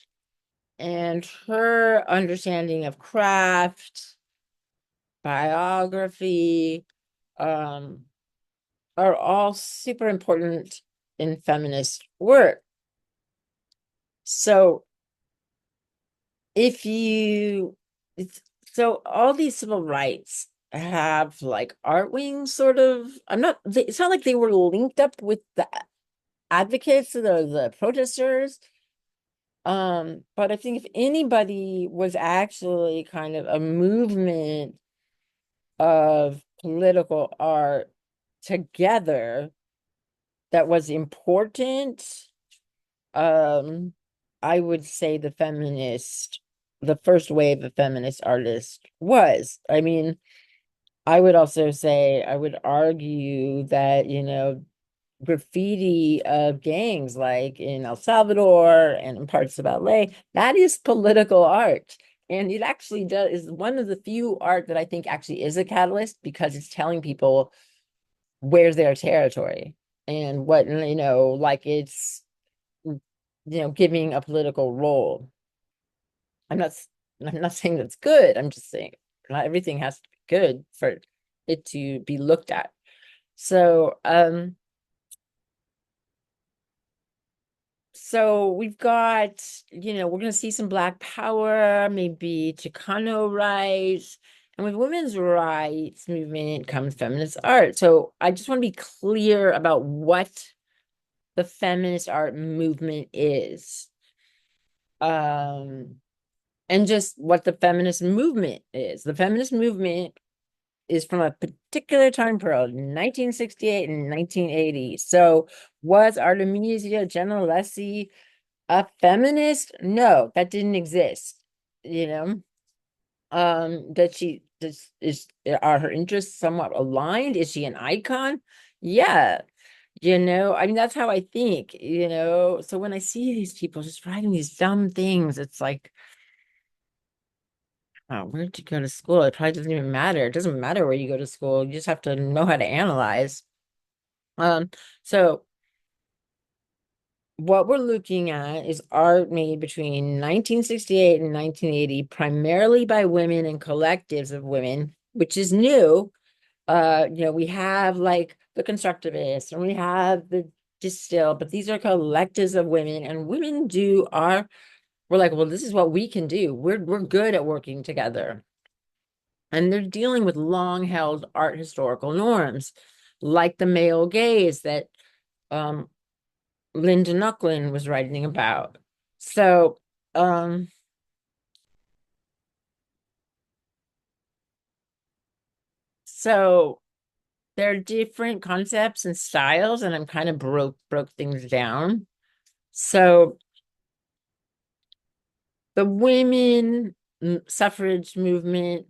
and her understanding of craft, biography, are all super important in feminist work. So so all these civil rights have like art wings, sort of. It's not like they were linked up with the advocates or the protesters. But I think if anybody was actually kind of a movement of political art together that was important, I would say the first wave of feminist artists was. I mean, I would argue that, graffiti of gangs like in El Salvador and in parts of LA, that is political art. And it actually is one of the few art that I think actually is a catalyst because it's telling people where's their territory and what, like it's, giving a political role. I'm not saying that's good. I'm just saying not everything has to be good for it to be looked at. So, so we've got, we're going to see some Black power, maybe Chicano rights, and with women's rights movement comes feminist art. So I just want to be clear about what the feminist art movement is. And just what the feminist movement is. The feminist movement is from a particular time period, 1968 and 1980. So was Artemisia Gentileschi a feminist? No, that didn't exist, you know. Are her interests somewhat aligned? Is she an icon? Yeah. I mean, that's how I think, So when I see these people just writing these dumb things, it's like, oh, where'd you go to school? It probably doesn't even matter. It doesn't matter where you go to school. You just have to know how to analyze. So what we're looking at is art made between 1968 and 1980, primarily by women and collectives of women, which is new. We have like the constructivists and we have the distill, but these are collectives of women, and women we're like, well, this is what we can do. We're good at working together. And they're dealing with long-held art historical norms, like the male gaze that Linda Nucklin was writing about. So, there are different concepts and styles, and I'm kind of broke things down. So the women suffrage movement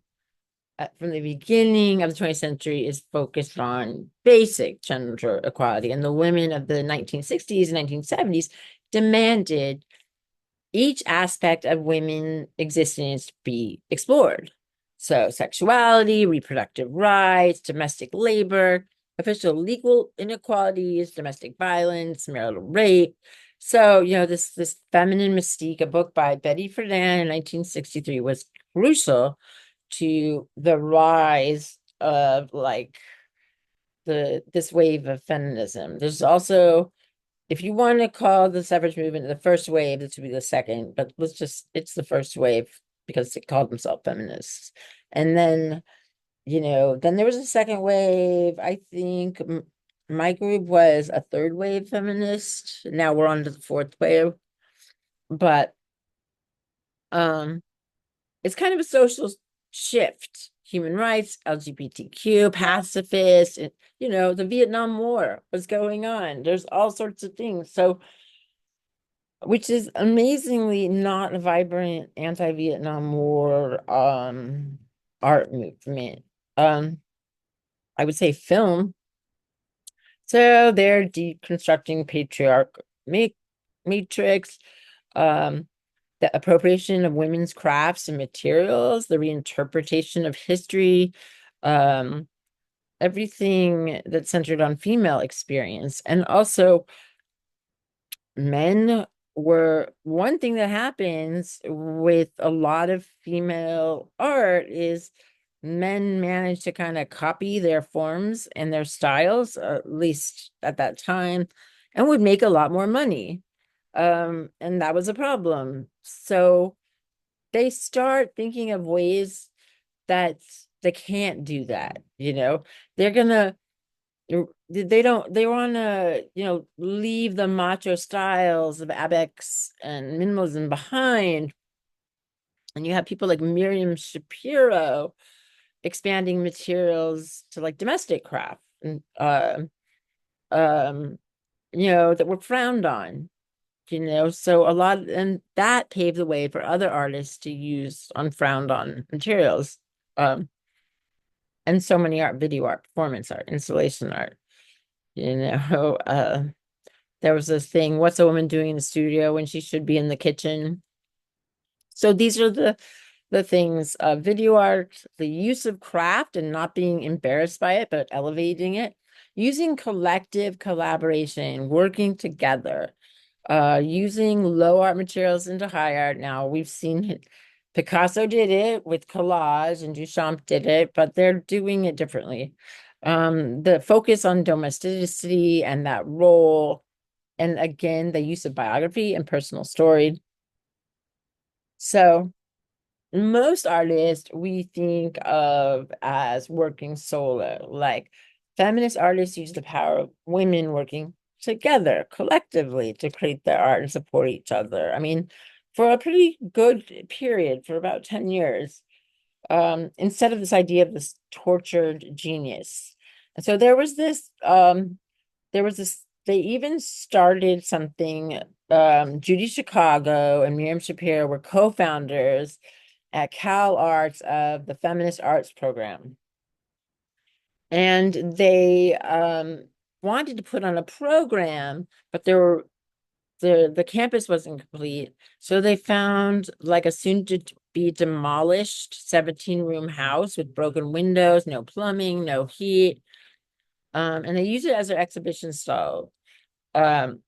from the beginning of the 20th century is focused on basic gender equality, and the women of the 1960s and 1970s demanded each aspect of women existence be explored. So sexuality, reproductive rights, domestic labor, official legal inequalities, domestic violence, marital rape. So, this feminine mystique, a book by Betty Friedan in 1963, was crucial to the rise of like this wave of feminism. There's also, if you want to call the suffrage movement the first wave, this would be the second, but it's the first wave because it called themselves feminists. And then, then there was a second wave. I think my group was a third wave feminist. Now we're on to the fourth wave. But it's kind of a social shift. Human rights, LGBTQ, pacifist, the Vietnam War was going on. There's all sorts of things. So, which is amazingly not a vibrant anti-Vietnam War art movement. I would say film. So they're deconstructing patriarch matrix, the appropriation of women's crafts and materials, the reinterpretation of history, everything that's centered on female experience. And also one thing that happens with a lot of female art is men manage to kind of copy their forms and their styles, at least at that time, and would make a lot more money. And that was a problem. So they start thinking of ways that they can't do that, they're gonna they want to leave the macho styles of abex and minimalism behind. And you have people like Miriam Shapiro expanding materials to like domestic craft and that were frowned on, so a lot, and that paved the way for other artists to use unfrowned on materials. And so many art, video art, performance art, installation art. There was this thing, what's a woman doing in the studio when she should be in the kitchen? So these are the things, video art, the use of craft and not being embarrassed by it, but elevating it, using collective collaboration, working together, using low art materials into high art. Now we've seen Picasso did it with collage and Duchamp did it, but they're doing it differently. The focus on domesticity and that role, and again, the use of biography and personal story. So most artists we think of as working solo, like feminist artists use the power of women working together collectively to create their art and support each other. I mean, for a pretty good period, for about 10 years, instead of this idea of this tortured genius. And so they even started something. Judy Chicago and Miriam Shapiro were co-founders at Cal Arts of the Feminist Arts Program. And they wanted to put on a program, but the campus wasn't complete. So they found like a soon to be demolished 17-room house with broken windows, no plumbing, no heat. And they used it as their exhibition stall. And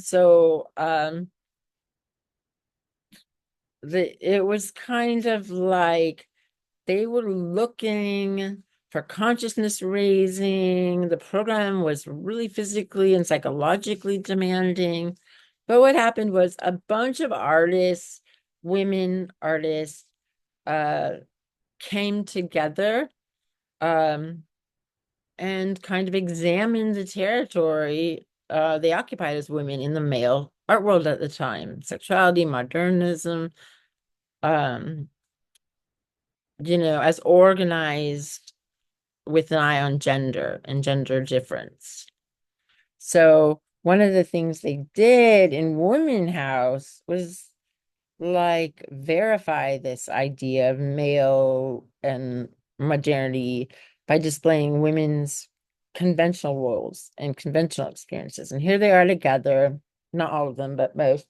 so it was kind of like they were looking for consciousness raising. The program was really physically and psychologically demanding. But what happened was a bunch of artists, women artists, came together and kind of examined the territory they occupied as women in the male art world at the time. Sexuality, modernism, as organized with an eye on gender and gender difference. So one of the things they did in Woman House was like verify this idea of male and modernity by displaying women's conventional roles and conventional experiences. And here they are together, not all of them, but most.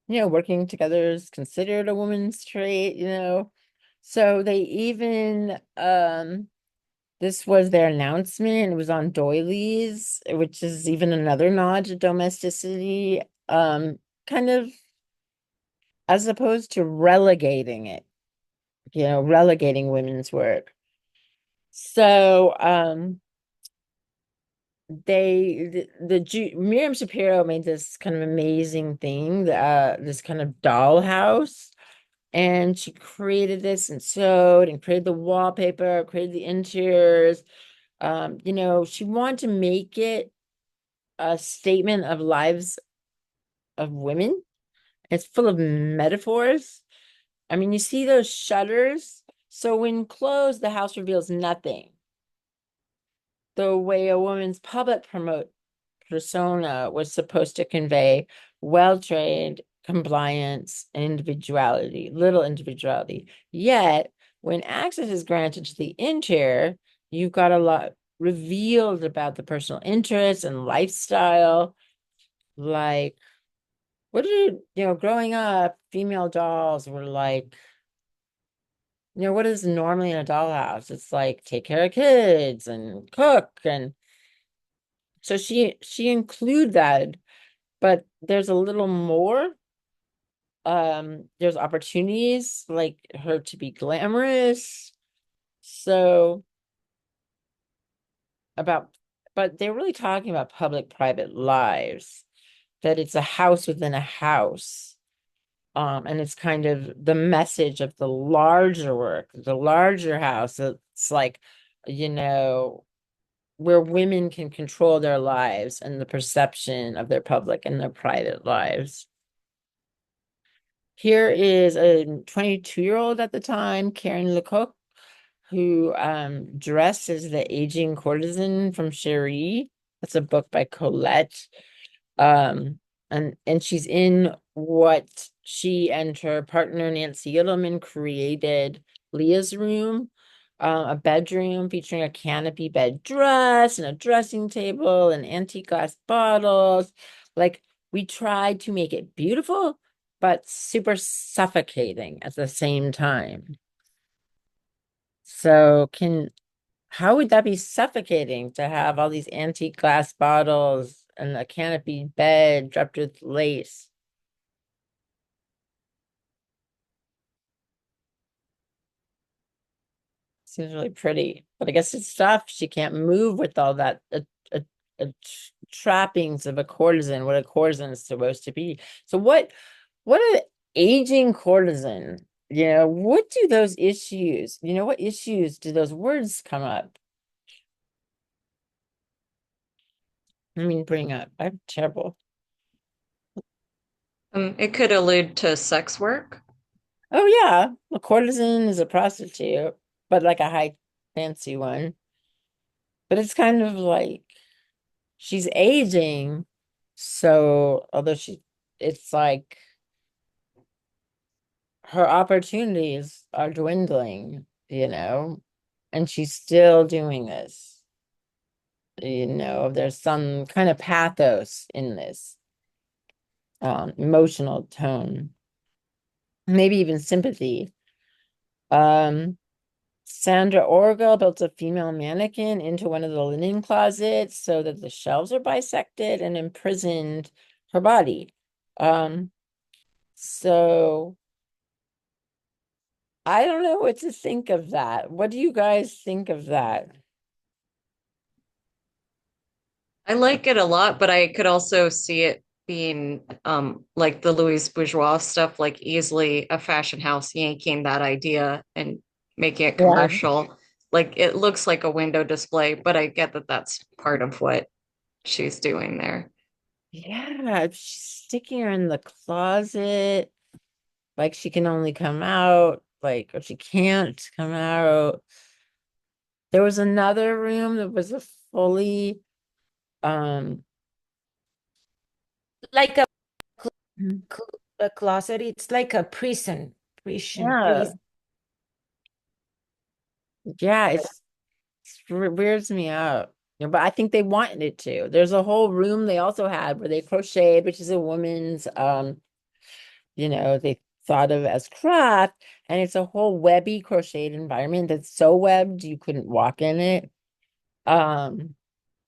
Working together is considered a woman's trait, So they even this was their announcement. It was on doilies, which is even another nod to domesticity, kind of as opposed to relegating it, relegating women's work. So Miriam Shapiro made this kind of amazing thing, this kind of dollhouse. And she created this and sewed and created the wallpaper, created the interiors. She wanted to make it a statement of lives of women. It's full of metaphors. I mean, you see those shutters. So when closed, the house reveals nothing. The way a woman's public persona was supposed to convey well-trained compliance and little individuality. Yet, when access is granted to the interior, you've got a lot revealed about the personal interests and lifestyle. Like, growing up, female dolls were like, what is normally in a dollhouse? It's like take care of kids and cook. And so she include that, but there's a little more. There's opportunities like her to be glamorous. So but they're really talking about public-private lives, that it's a house within a house. And it's kind of the message of the larger work, the larger house. It's like, where women can control their lives and the perception of their public and their private lives. Here is a 22-year-old at the time, Karen Lecoq, who dressed as the aging courtesan from Cherie. That's a book by Colette. And she's in what she and her partner Nancy Edelman created, Leah's Room, a bedroom featuring a canopy bed dress and a dressing table and antique glass bottles. Like, we tried to make it beautiful, but super suffocating at the same time. So how would that be suffocating to have all these antique glass bottles and a canopy bed draped with lace? Seems really pretty, but I guess it's tough. She can't move with all that trappings of a courtesan, what a courtesan is supposed to be. So what an aging courtesan, what do those issues, what issues do those words come up? Bring up. I'm terrible. It could allude to sex work. Oh yeah, a courtesan is a prostitute, but like a high fancy one. But it's kind of like she's aging, so although it's like her opportunities are dwindling, and she's still doing this. There's some kind of pathos in this, emotional tone, maybe even sympathy. Um, Sandra Orgel built a female mannequin into one of the linen closets so that the shelves are bisected and imprisoned her body. So I don't know what to think of that. What do you guys think of that? I like it a lot, but I could also see it being like the Louis Bourgeois stuff, like easily a fashion house yanking that idea and making it Yeah. commercial. Like it looks like a window display, but I get that that's part of what she's doing there. Yeah, she's sticking her in the closet, like she can only come out, like, or she can't come out. There was another room that was a fully, um, Like Mhm. a closet, it's like a prison, yeah, prison. yeah, weirds me out. But I think they wanted it to. There's a whole room they also had where they crocheted, which is a woman's, they thought of as craft, and it's a whole webby crocheted environment that's so webbed you couldn't walk in it. Um,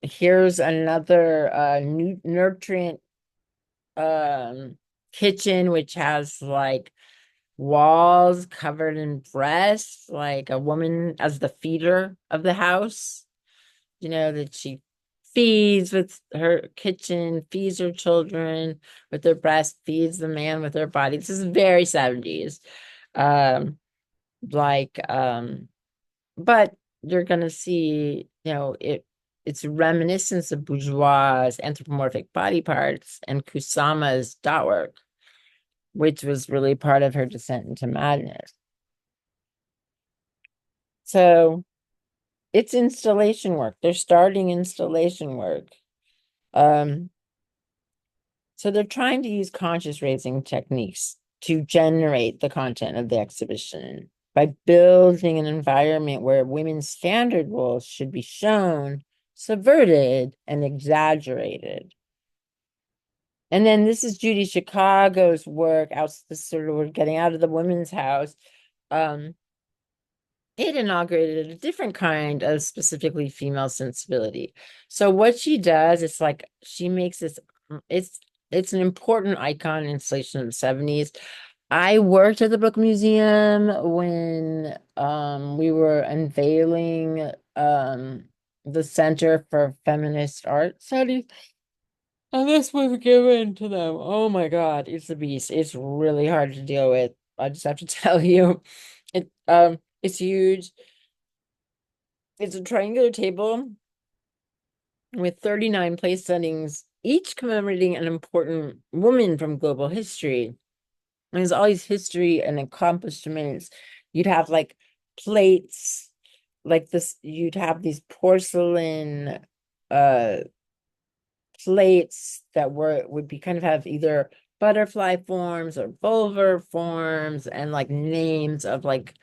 Here's another nutrient kitchen, which has like walls covered in breasts, like a woman as the feeder of the house, that she feeds with her kitchen, feeds her children with her breast, feeds the man with her body. This is very 70s. Um, like but you're gonna see, it's reminiscence of bourgeois anthropomorphic body parts and Kusama's dot work, which was really part of her descent into madness. So it's installation work. They're starting installation work. Um, so they're trying to use conscious raising techniques to generate the content of the exhibition by building an environment where women's standard roles should be shown, subverted, and exaggerated. And then this is Judy Chicago's work out this sort of we're getting out of the women's house. Um, it inaugurated a different kind of specifically female sensibility. So what she does, it's like she makes this, it's it's an important icon installation of the 70s. I worked at the Brooklyn Museum when we were unveiling the Center for Feminist Art Studies. And this was given to them. Oh my God, it's a beast. It's really hard to deal with. I just have to tell you. It's huge. It's a triangular table with 39 place settings, each commemorating an important woman from global history. And there's all these history and accomplishments. You'd have like plates like this, you'd have these porcelain uh plates that would be kind of have either butterfly forms or vulvar forms and like names of like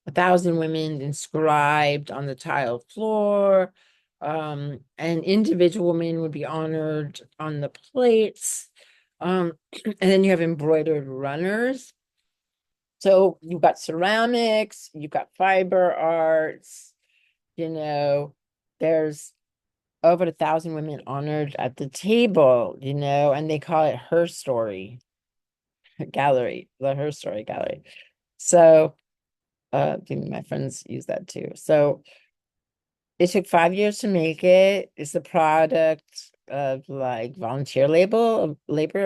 1,000 women inscribed on the tile floor. And individual women would be honored on the plates. And then you have embroidered runners. So you've got ceramics, you've got fiber arts, there's over 1,000 women honored at the table, and they call it Her Story Gallery, the Her Story Gallery. So my friends use that too. So it took 5 years to make it. It's the product of like volunteer labor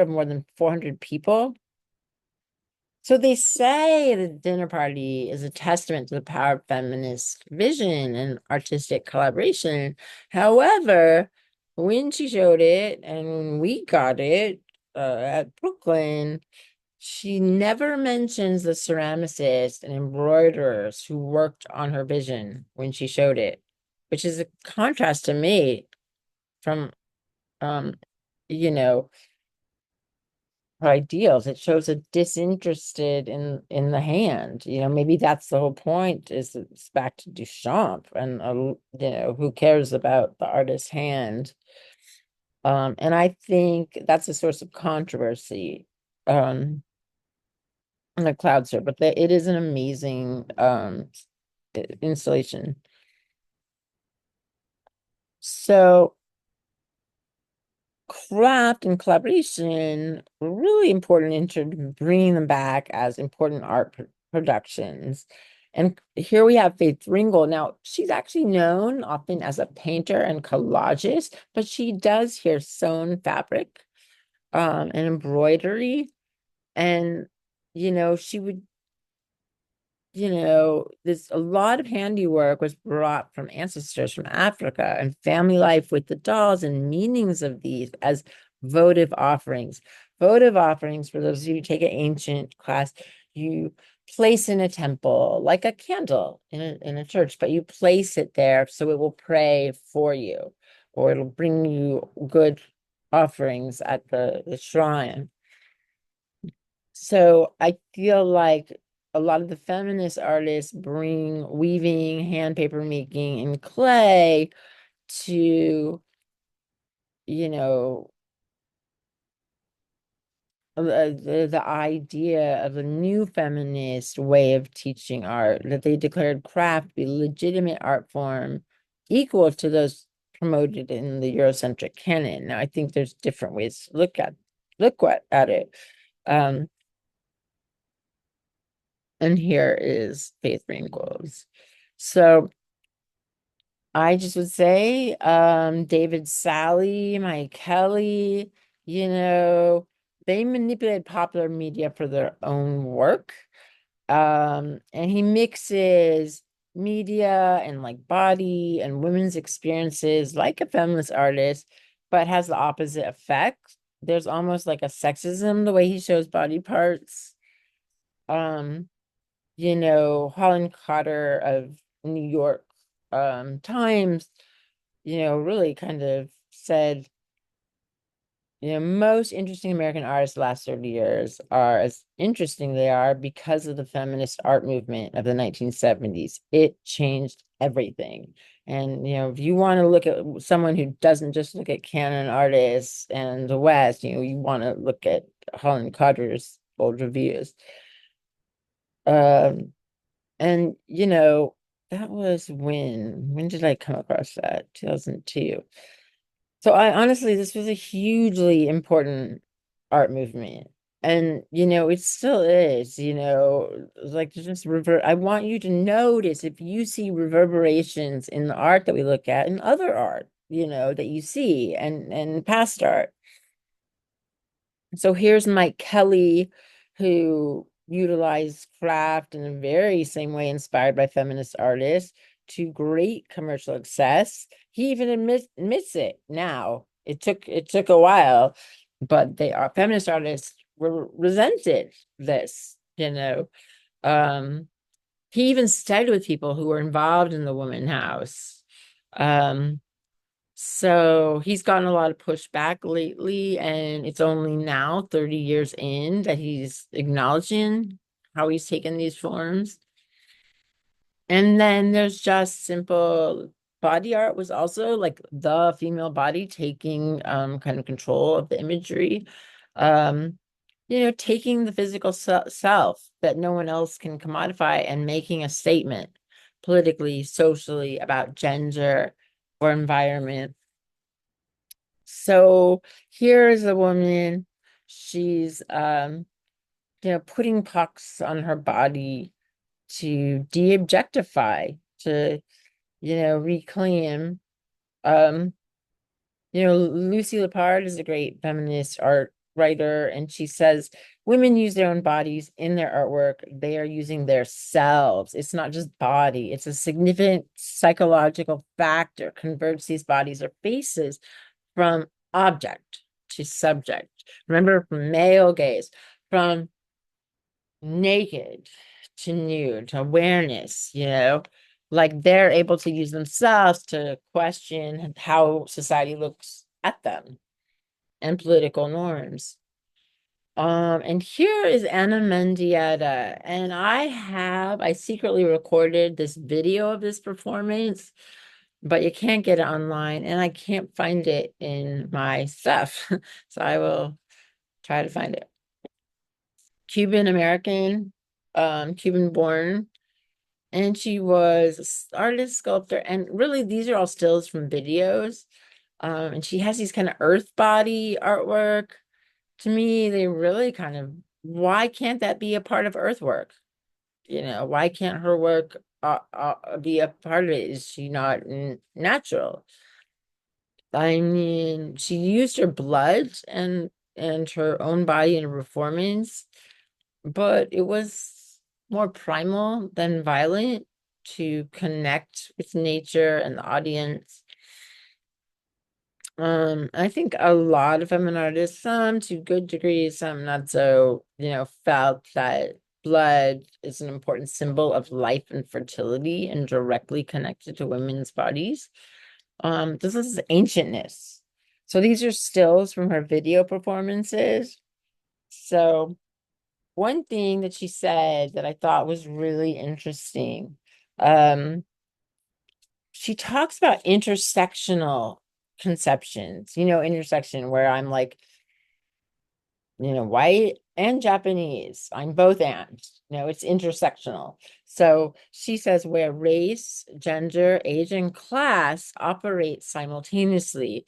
of more than 400 people. So they say the dinner party is a testament to the power of feminist vision and artistic collaboration. However, when she showed it and when we got it at Brooklyn, she never mentions the ceramicist and embroiderers who worked on her vision when she showed it, which is a contrast to me from, um, you know, her ideals. It shows a disinterested in the hand. Maybe that's the whole point, is it's back to Duchamp and, who cares about the artist's hand? And I think that's a source of controversy. In the cloud store, but it is an amazing installation. So craft and collaboration were really important in terms of bringing them back as important art productions. And here we have Faith Ringgold. Now, she's actually known often as a painter and collagist, but she does here sewn fabric and embroidery. And, she would, there's a lot of handiwork was brought from ancestors from Africa, and family life with the dolls and meanings of these as votive offerings. Votive offerings, for those of you who take an ancient class, you place in a temple like a candle in a church, but you place it there so it will pray for you, or it'll bring you good offerings at the shrine. So I feel like a lot of the feminist artists bring weaving, hand paper making, and clay to, the idea of a new feminist way of teaching art, that they declared craft to be a legitimate art form equal to those promoted in the Eurocentric canon. Now, I think there's different ways to look at it. And here is Faith Ringgold's. So I just would say, David Salle, Mike Kelly, they manipulate popular media for their own work. And he mixes media and like body and women's experiences like a feminist artist, but has the opposite effect. There's almost like a sexism the way he shows body parts. Holland Cotter of New York Times, really kind of said, most interesting American artists the last 30 years are as interesting they are because of the feminist art movement of the 1970s. It changed everything. And, if you want to look at someone who doesn't just look at canon artists and the West, you want to look at Holland Cotter's old reviews. And that was when did I come across that? 2002. So this was a hugely important art movement. And, it still is, like just I want you to notice if you see reverberations in the art that we look at and other art, that you see and past art. So here's Mike Kelly, who utilized craft in a very same way inspired by feminist artists to great commercial success. He even admits it now. It took a while, but feminist artists resented this, he even studied with people who were involved in the Woman House. So he's gotten a lot of pushback lately, and it's only now, 30 years in, that he's acknowledging how he's taken these forms. And then there's just simple body art was also like the female body taking kind of control of the imagery. Taking the physical self that no one else can commodify and making a statement politically, socially about gender or environment. So here's a woman, she's putting pucks on her body to de-objectify, to reclaim. Lucy Lippard is a great feminist art writer, and she says women use their own bodies in their artwork. They are using their selves. It's not just body, it's a significant psychological factor, converts these bodies or faces from object to subject. Remember, from male gaze, from naked to nude to awareness, like they're able to use themselves to question how society looks at them and political norms. And here is Anna Mendieta, and I secretly recorded this video of this performance, but you can't get it online, and I can't find it in my stuff. So I will try to find it. Cuban American, Cuban born, and she was an artist, sculptor, and really these are all stills from videos. And she has these kind of earth body artwork. To me, they really kind of, why can't that be a part of earthwork? Why can't her work be a part of it? Is she not natural? I mean, she used her blood and her own body in a performance, but it was more primal than violent to connect with nature and the audience. I think a lot of feminine artists, some to good degrees, some not so, felt that blood is an important symbol of life and fertility and directly connected to women's bodies. This is ancientness. So these are stills from her video performances. So one thing that she said that I thought was really interesting, she talks about intersectional conceptions, intersection where I'm like, white and Japanese. I'm both and, it's intersectional. So she says where race, gender, age, and class operate simultaneously.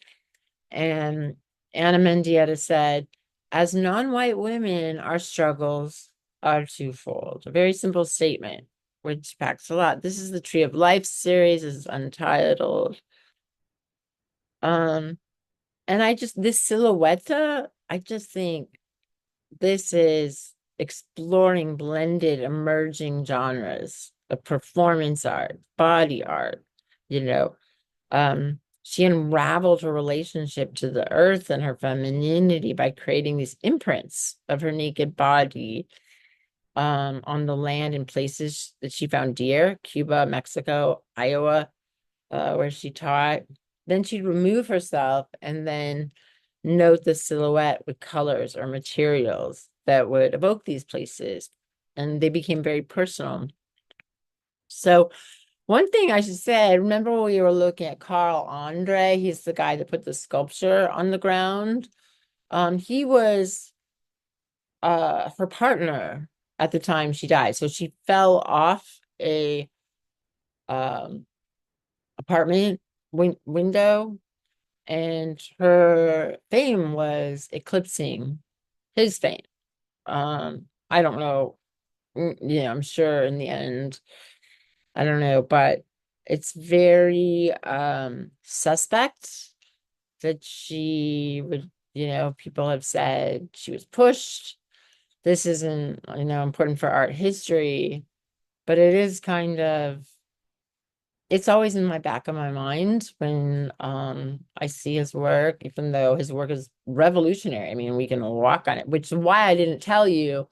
And Anna Mendieta said, as non-white women, our struggles are twofold. A very simple statement, which packs a lot. This is the Tree of Life series. This is Untitled. And this silhouette, I just think this is exploring blended emerging genres of performance art, body art, she unraveled her relationship to the earth and her femininity by creating these imprints of her naked body on the land in places that she found dear, Cuba, Mexico, Iowa, where she taught. Then she'd remove herself and then note the silhouette with colors or materials that would evoke these places. And they became very personal. So one thing I should say, remember when we were looking at Carl Andre? He's the guy that put the sculpture on the ground. He was her partner at the time she died. So she fell off a apartment window, and her fame was eclipsing his fame. I don't know. I'm sure in the end, I don't know, but it's very suspect that she would, people have said she was pushed. This isn't, important for art history, but it is kind of, it's always in my back of my mind when I see his work, even though his work is revolutionary. I mean, we can walk on it, which is why I didn't tell you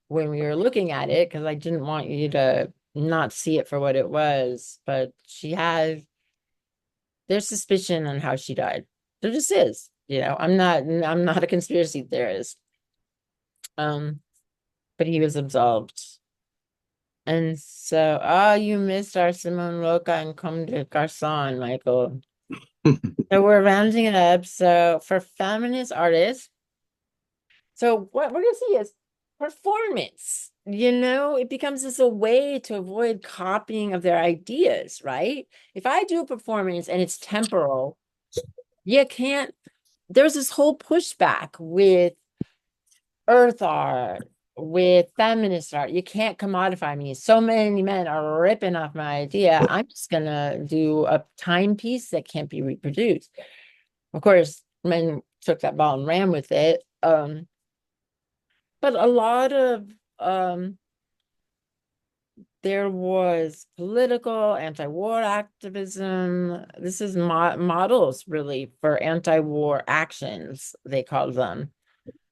when we were looking at it, because I didn't want you to not see it for what it was. But there's suspicion on how she died. There just is. I'm not a conspiracy theorist. But he was absolved. And so, you missed our Simone Roca and Comme des Garçons, Michael. So we're rounding it up. So for feminist artists, so what we're gonna see is performance. It becomes this a way to avoid copying of their ideas, right? If I do a performance and it's temporal, you can't. There's this whole pushback with earth art, with feminist art. You can't commodify me. So many men are ripping off my idea. I'm just gonna do a timepiece that can't be reproduced. Of course, men took that ball and ran with it. But a lot of there was political anti-war activism. This is models really for anti-war actions, they call them.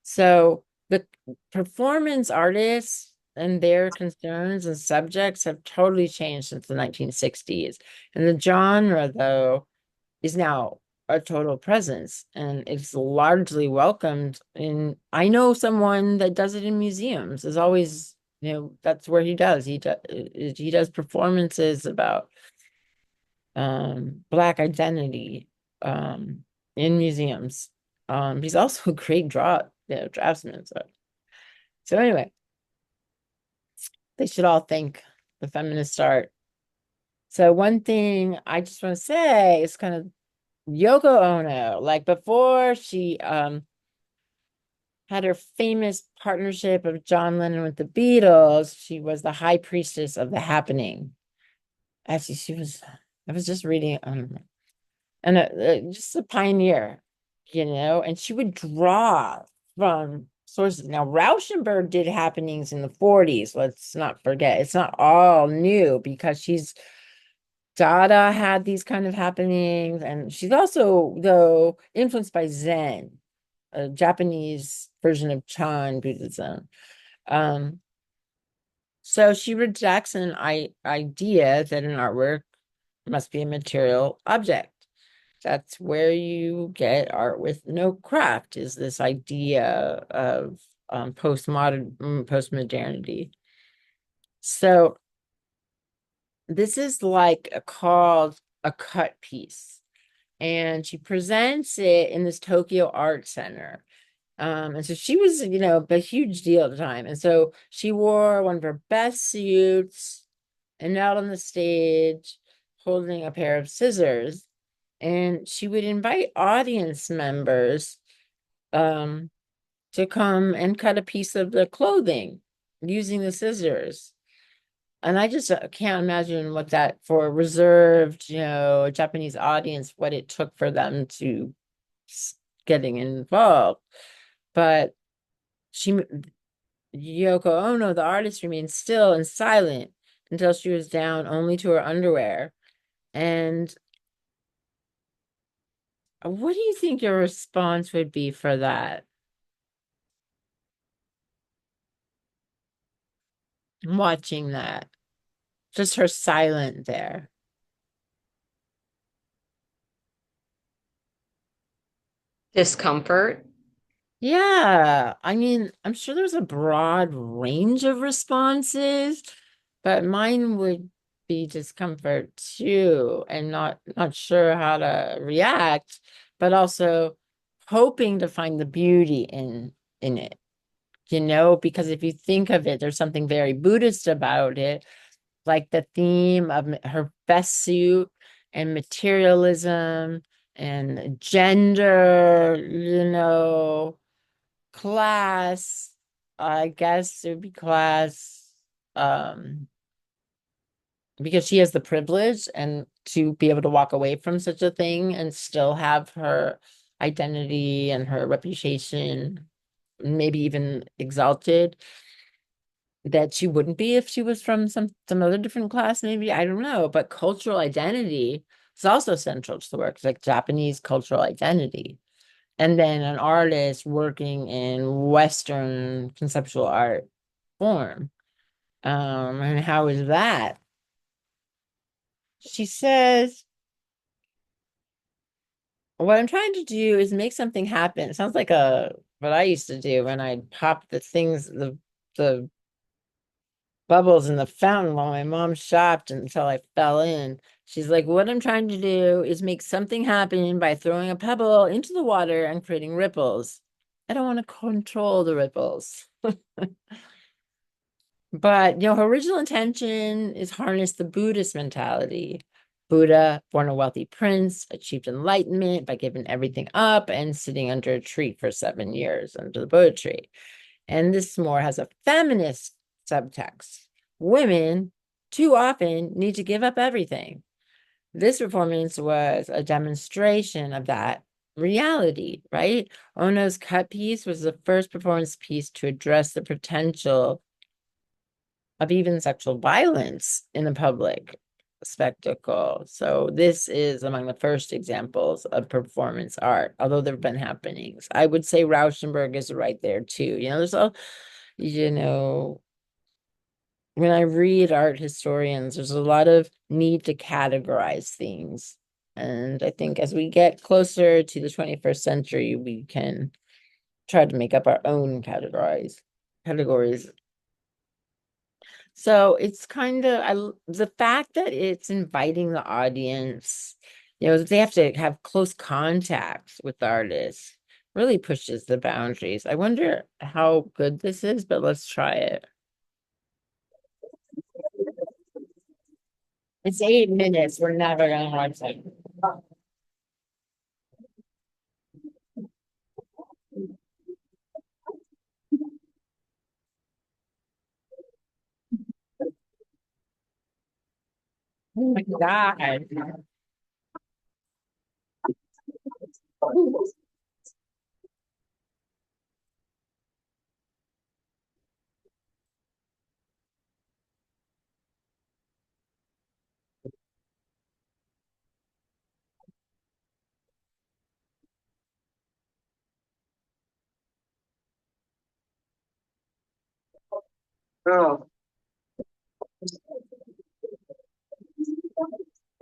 So the performance artists and their concerns and subjects have totally changed since the 1960s. And the genre, though, is now a total presence, and it's largely welcomed in. I know someone that does it in museums. Is always, that's where he does. He does performances about Black identity in museums. He's also a great draftsman. So anyway, they should all thank the feminist art. So one thing I just want to say is kind of Yoko Ono, like before she had her famous partnership of John Lennon with the Beatles, she was the high priestess of the happening. Actually, I was just reading, and just a pioneer, and she would draw from sources. Now, Rauschenberg did happenings in the 40s. Let's not forget. It's not all new because Dada had these kind of happenings, and she's also, though, influenced by Zen, a Japanese version of Chan Buddhism. So she rejects an idea that an artwork must be a material object. That's where you get art with no craft, is this idea of postmodernity. So this is called a cut piece, and she presents it in this Tokyo Art Center. And so she was, a huge deal at the time. And so she wore one of her best suits and out on the stage holding a pair of scissors. And she would invite audience members to come and cut a piece of the clothing using the scissors. And I just can't imagine what that, for a reserved, Japanese audience, what it took for them to getting involved. But Yoko Ono, the artist, remained still and silent until she was down only to her underwear. And what do you think your response would be for that? Watching that, just her silent there. Discomfort. Yeah, I mean, I'm sure there's a broad range of responses, but mine would be discomfort too, and not sure how to react, but also hoping to find the beauty in it, because if you think of it, there's something very Buddhist about it, like the theme of her best suit and materialism and gender, class. I guess it would be class, because she has the privilege and to be able to walk away from such a thing and still have her identity and her reputation, maybe even exalted, that she wouldn't be if she was from some other different class, maybe. I don't know. But cultural identity is also central to the work, like Japanese cultural identity. And then an artist working in Western conceptual art form. And how is that? She says, what I'm trying to do is make something happen. It sounds like what I used to do when I'd pop the bubbles in the fountain while my mom shopped until I fell in. She's like, what I'm trying to do is make something happen by throwing a pebble into the water and creating ripples. I don't want to control the ripples. But, her original intention is harness the Buddhist mentality. Buddha, born a wealthy prince, achieved enlightenment by giving everything up and sitting under a tree for 7 years under the Bodhi tree. And this more has a feminist subtext. Women too often need to give up everything. This performance was a demonstration of that reality, right? Ono's cut piece was the first performance piece to address the potential of even sexual violence in the public spectacle. So this is among the first examples of performance art, although there have been happenings. I would say Rauschenberg is right there too. There's all, when I read art historians, there's a lot of need to categorize things. And I think as we get closer to the 21st century, we can try to make up our own categories. So it's kind of the fact that it's inviting the audience, they have to have close contact with artists, really pushes the boundaries. I wonder how good this is, but let's try it. It's 8 minutes. We're never gonna watch it. Oh my God. Oh,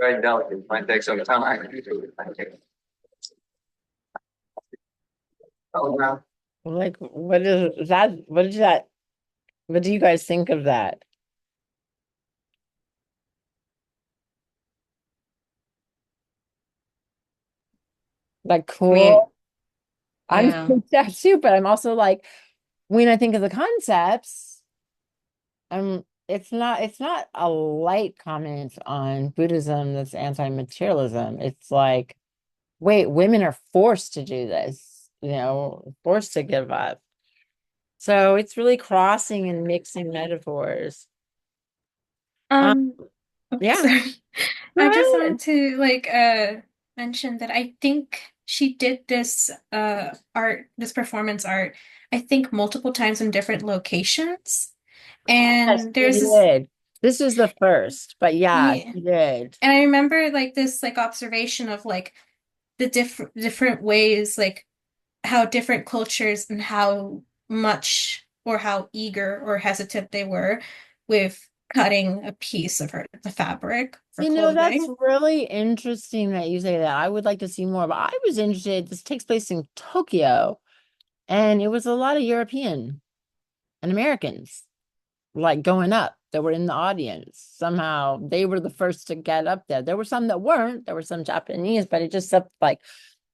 very delicate. Might take some time. Oh, wow. Like, what is that? What is that? What do you guys think of that? Like, I mean, cool. I'm yeah. think that too, but I'm also like, when I think of the concepts, it's not a light comment on Buddhism that's anti-materialism. It's like, wait, women are forced to do this, forced to give up. So it's really crossing and mixing metaphors. Um, Yeah. sorry. Go I just ahead. wanted to mention that I think she did this this performance art, I think multiple times in different locations. Yes, And she there's this did. This is the first, but yeah, yeah, she did. and I remember like this like observation of like the different ways like how different cultures and how much or how eager or hesitant they were with cutting a piece of the fabric for That's clothing. really interesting that you say that. I would like to see more, but I was interested. This takes place in Tokyo, and it was a lot of European and Americans like going up that were in the audience. Somehow they were the first to get up there. There were some that weren't, there were some Japanese, but it just felt like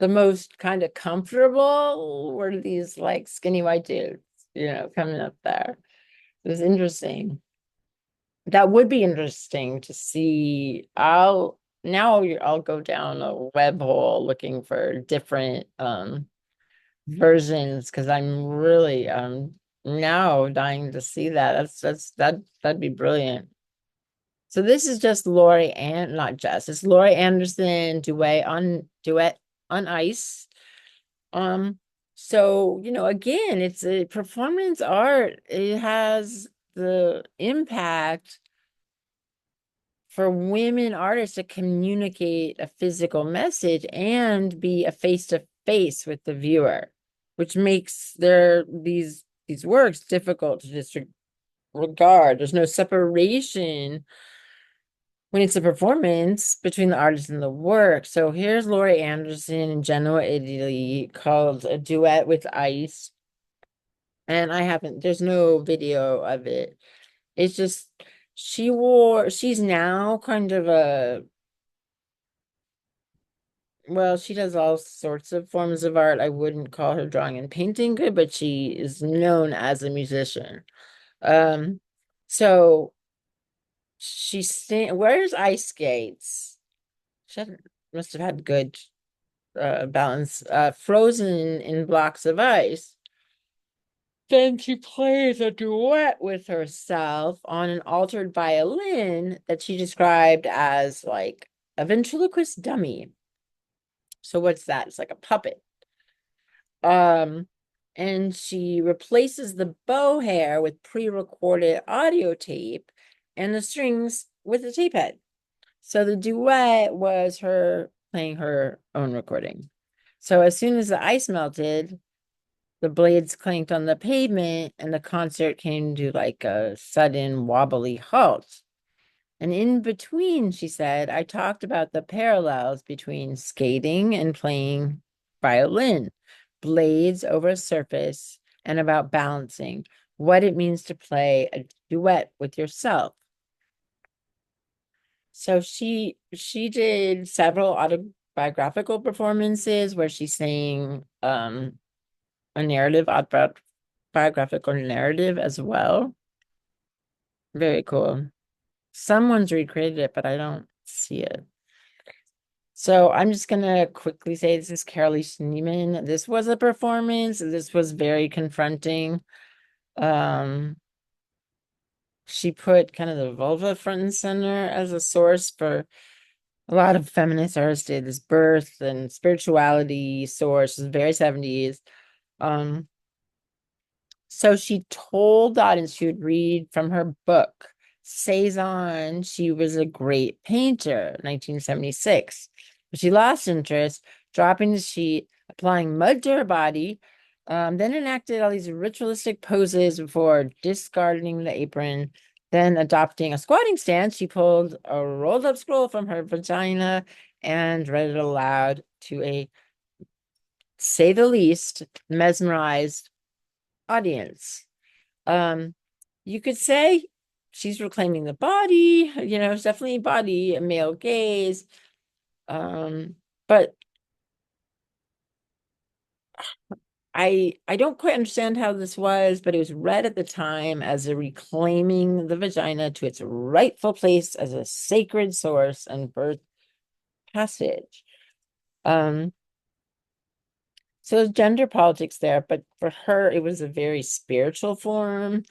the most kind of comfortable were these like skinny white dudes, coming up there. It was interesting. That would be interesting to see. I'll go down a web hole looking for different versions because I'm really now dying to see that. That'd be brilliant. So this is just Laurie and not just it's Laurie Anderson duet on ice. So again, it's a performance art. It has the impact for women artists to communicate a physical message and be a face to face with the viewer, which makes these works difficult to disregard. There's no separation when it's a performance between the artist and the work. So here's Laurie Anderson and Genoa, Italy, called A Duet with Ice. And there's no video of it. It's just she's now kind of she does all sorts of forms of art. I wouldn't call her drawing and painting good, but she is known as a musician. So wears ice skates. Must have had good balance. Frozen in blocks of ice. Then she plays a duet with herself on an altered violin that she described as like a ventriloquist dummy. So what's that? It's like a puppet. And she replaces the bow hair with pre-recorded audio tape and the strings with the tape head. So the duet was her playing her own recording. So as soon as the ice melted, the blades clanked on the pavement and the concert came to like a sudden wobbly halt. And in between, she said, I talked about the parallels between skating and playing violin, blades over a surface, and about balancing, what it means to play a duet with yourself. So she did several autobiographical performances where she sang a narrative, autobiographical narrative as well. Very cool. Someone's recreated it, but I don't see it. So I'm just gonna quickly say this is Carolee Schneemann. This was a performance. This was very confronting. She put kind of the vulva front and center as a source for a lot of feminist artists did this birth and spirituality source. Is very 70s. So she told the audience she would read from her book, Cezanne. She was a great painter, 1976. But she lost interest, dropping the sheet, applying mud to her body, then enacted all these ritualistic poses before discarding the apron, then adopting a squatting stance. She pulled a rolled up scroll from her vagina and read it aloud to a, say the least, mesmerized audience. You could say she's reclaiming the body, it's definitely body, a male gaze. But I don't quite understand how this was, but it was read at the time as a reclaiming the vagina to its rightful place as a sacred source and birth passage. So there's gender politics there, but for her, it was a very spiritual form.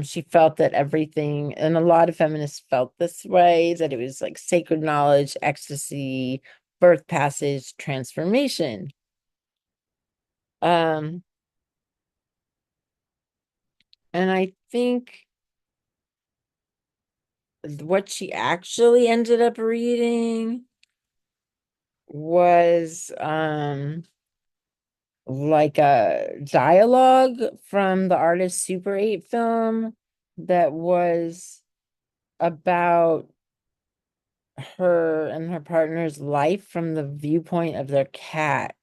She felt that everything, and a lot of feminists felt this way, that it was like sacred knowledge, ecstasy, birth passage, transformation. And I think what she actually ended up reading was like a dialogue from the artist Super 8 film that was about her and her partner's life from the viewpoint of their cat.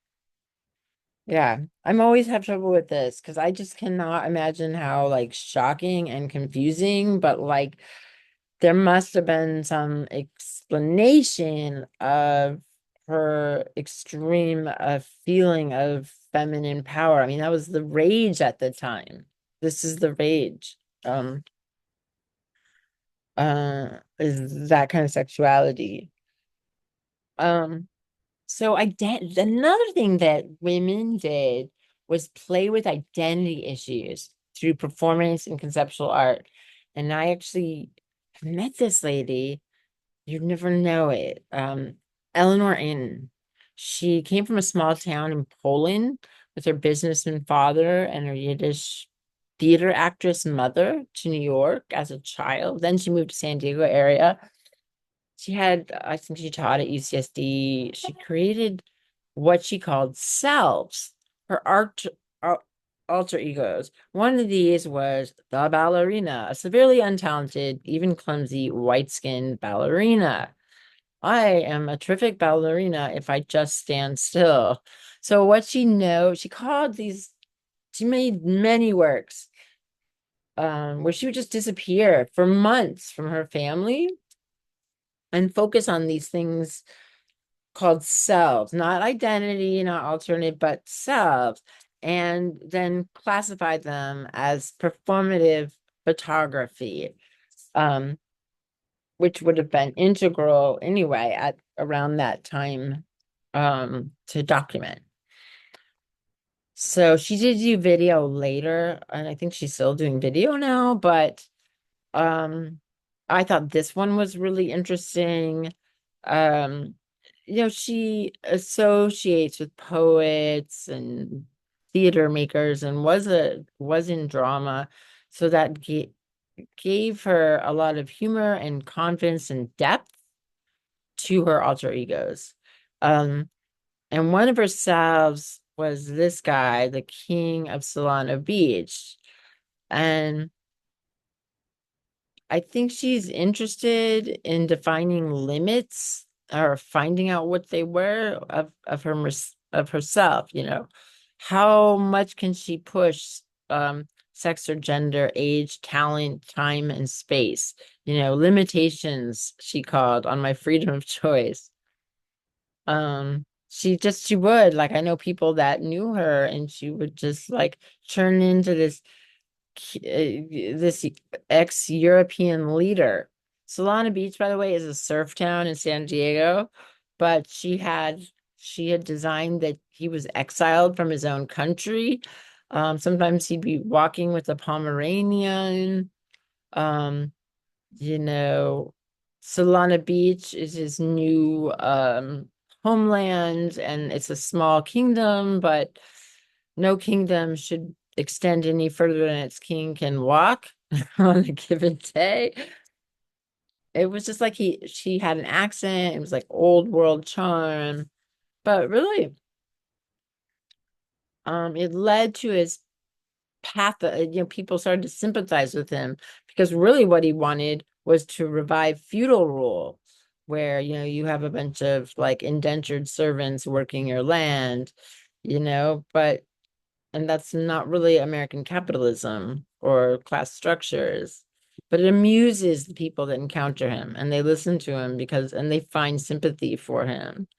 Yeah, I'm always have trouble with this because I just cannot imagine how like shocking and confusing, but like there must have been some explanation of her extreme feeling of feminine power. I mean, that was the rage at the time. This is the rage. Is that kind of sexuality. So another thing that women did was play with identity issues through performance and conceptual art. And I actually met this lady. You'd never know it. Eleanor Ann. She came from a small town in Poland with her businessman father and her Yiddish theater actress mother to New York as a child. Then she moved to San Diego area. I think she taught at UCSD. She created what she called selves, her alter egos. One of these was the ballerina, a severely untalented, even clumsy, white-skinned ballerina. I am a terrific ballerina if I just stand still. So what she made many works where she would just disappear for months from her family and focus on these things called selves, not identity, not alternate, but selves, and then classify them as performative photography, which would have been integral anyway at around that time to document. So she did do video later, and I think she's still doing video now, but I thought this one was really interesting. She associates with poets and theater makers and was in drama, so that gave her a lot of humor and confidence and depth to her alter egos. And one of her salves was this guy, the king of Solana Beach. And I think she's interested in defining limits or finding out what they were of of herself, you know. How much can she push sex or gender, age, talent, time, and space? You know, limitations, she called, on my freedom of choice. She would, like, I know people that knew her, and she would just like turn into this ex-European leader. Solana Beach, by the way, is a surf town in San Diego, but she had designed that he was exiled from his own country. Sometimes he'd be walking with a Pomeranian. You know, Solana Beach is his new homeland, and it's a small kingdom, but no kingdom should extend any further than its king can walk on a given day. It was just like she had an accent. It was like old world charm, but really, it led to his path. People started to sympathize with him because really what he wanted was to revive feudal rule, where you have a bunch of like indentured servants working your land, but and that's not really American capitalism or class structures. But it amuses the people that encounter him, and they listen to him and they find sympathy for him.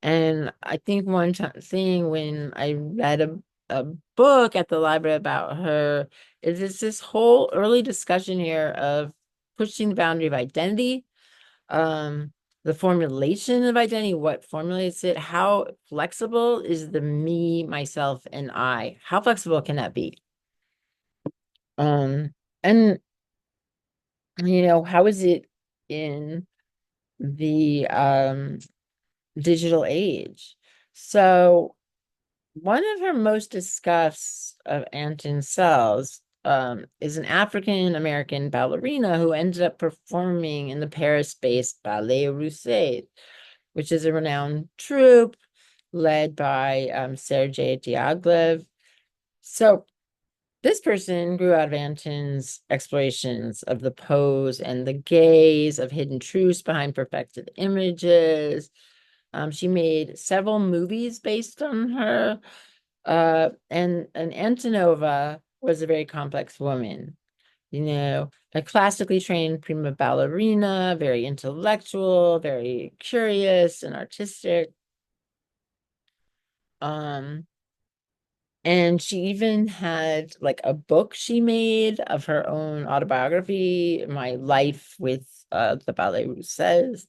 And I think one thing when I read a book at the library about her is it's this whole early discussion here of pushing the boundary of identity, the formulation of identity, what formulates it, how flexible is the me, myself, and I? How flexible can that be? And how is it in the digital age? So one of her most discussed of Anton Sells is an African American ballerina who ended up performing in the Paris-based Ballet Russe, which is a renowned troupe led by Sergei Diaghilev. So this person grew out of Anton's explorations of the pose and the gaze, of hidden truths behind perfected images. She made several movies based on her. And Antonova was a very complex woman, a classically trained prima ballerina, very intellectual, very curious and artistic. And she even had like a book she made of her own autobiography, My Life with the Ballet Russes.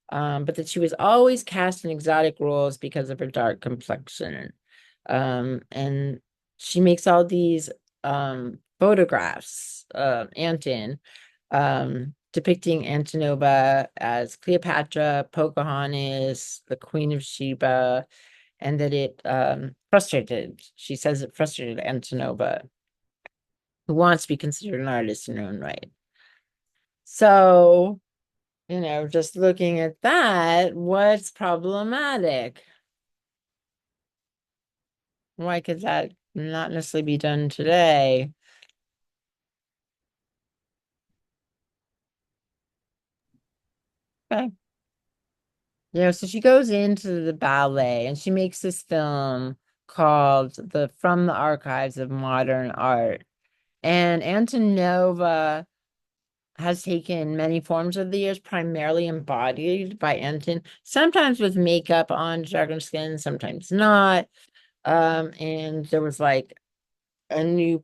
But that she was always cast in exotic roles because of her dark complexion. And she makes all these photographs of Anton, depicting Antonova as Cleopatra, Pocahontas, the Queen of Sheba, and that it she says it frustrated Antonova, who wants to be considered an artist in her own right. So, just looking at that, what's problematic? Why could that not necessarily be done today? Okay. So she goes into the ballet and she makes this film called From the Archives of Modern Art. And Antonova has taken many forms over the years, primarily embodied by Anton, sometimes with makeup on, darker skin, sometimes not. And there was like a new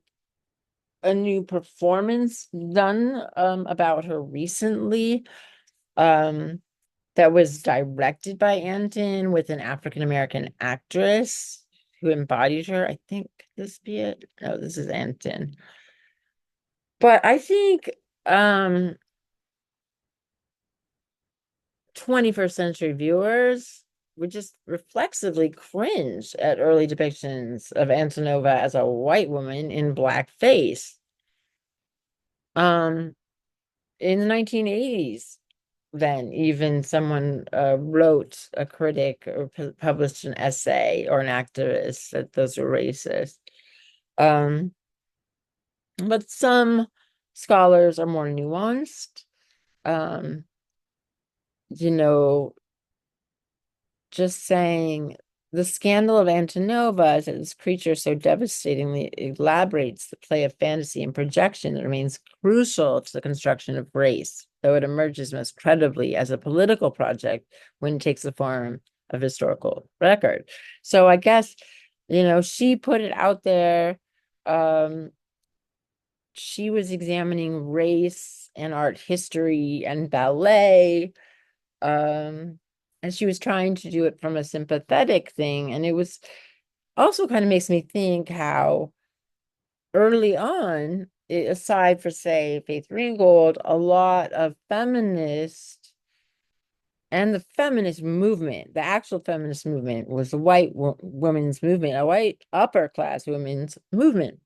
performance done about her recently that was directed by Anton with an African American actress who embodied her. I think this be it. No, this is Anton. But I think 21st century viewers would just reflexively cringe at early depictions of Antonova as a white woman in blackface. In the 1980s, then. Even someone wrote, a critic, or published an essay, or an activist, that those were racist. But some scholars are more nuanced. Um, you know, just saying the scandal of Antonova is that this creature so devastatingly elaborates the play of fantasy and projection that remains crucial to the construction of race, though it emerges most credibly as a political project when it takes the form of historical record. So I guess, she put it out there. She was examining race and art history and ballet. And she was trying to do it from a sympathetic thing. And it was also kind of makes me think how early on, aside for, say, Faith Ringgold, a lot of feminists and the feminist movement, the actual feminist movement, was a white women's movement, a white upper class women's movement,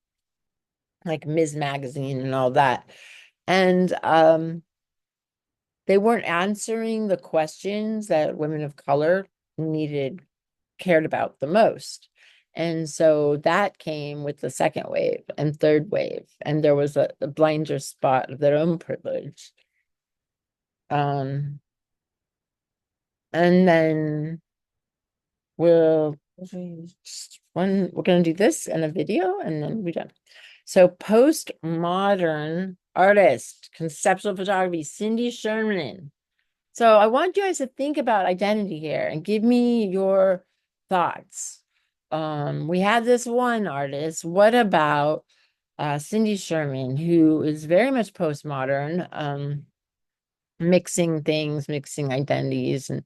like Ms. Magazine and all that. And they weren't answering the questions that women of color cared about the most. And so that came with the second wave and third wave, and there was a blinder spot of their own privilege. And then we're going to do this and a video, and then we're done. So postmodern artist, conceptual photography, Cindy Sherman. So I want you guys to think about identity here and give me your thoughts. We had this one artist. What about Cindy Sherman, who is very much postmodern, mixing things, mixing identities, and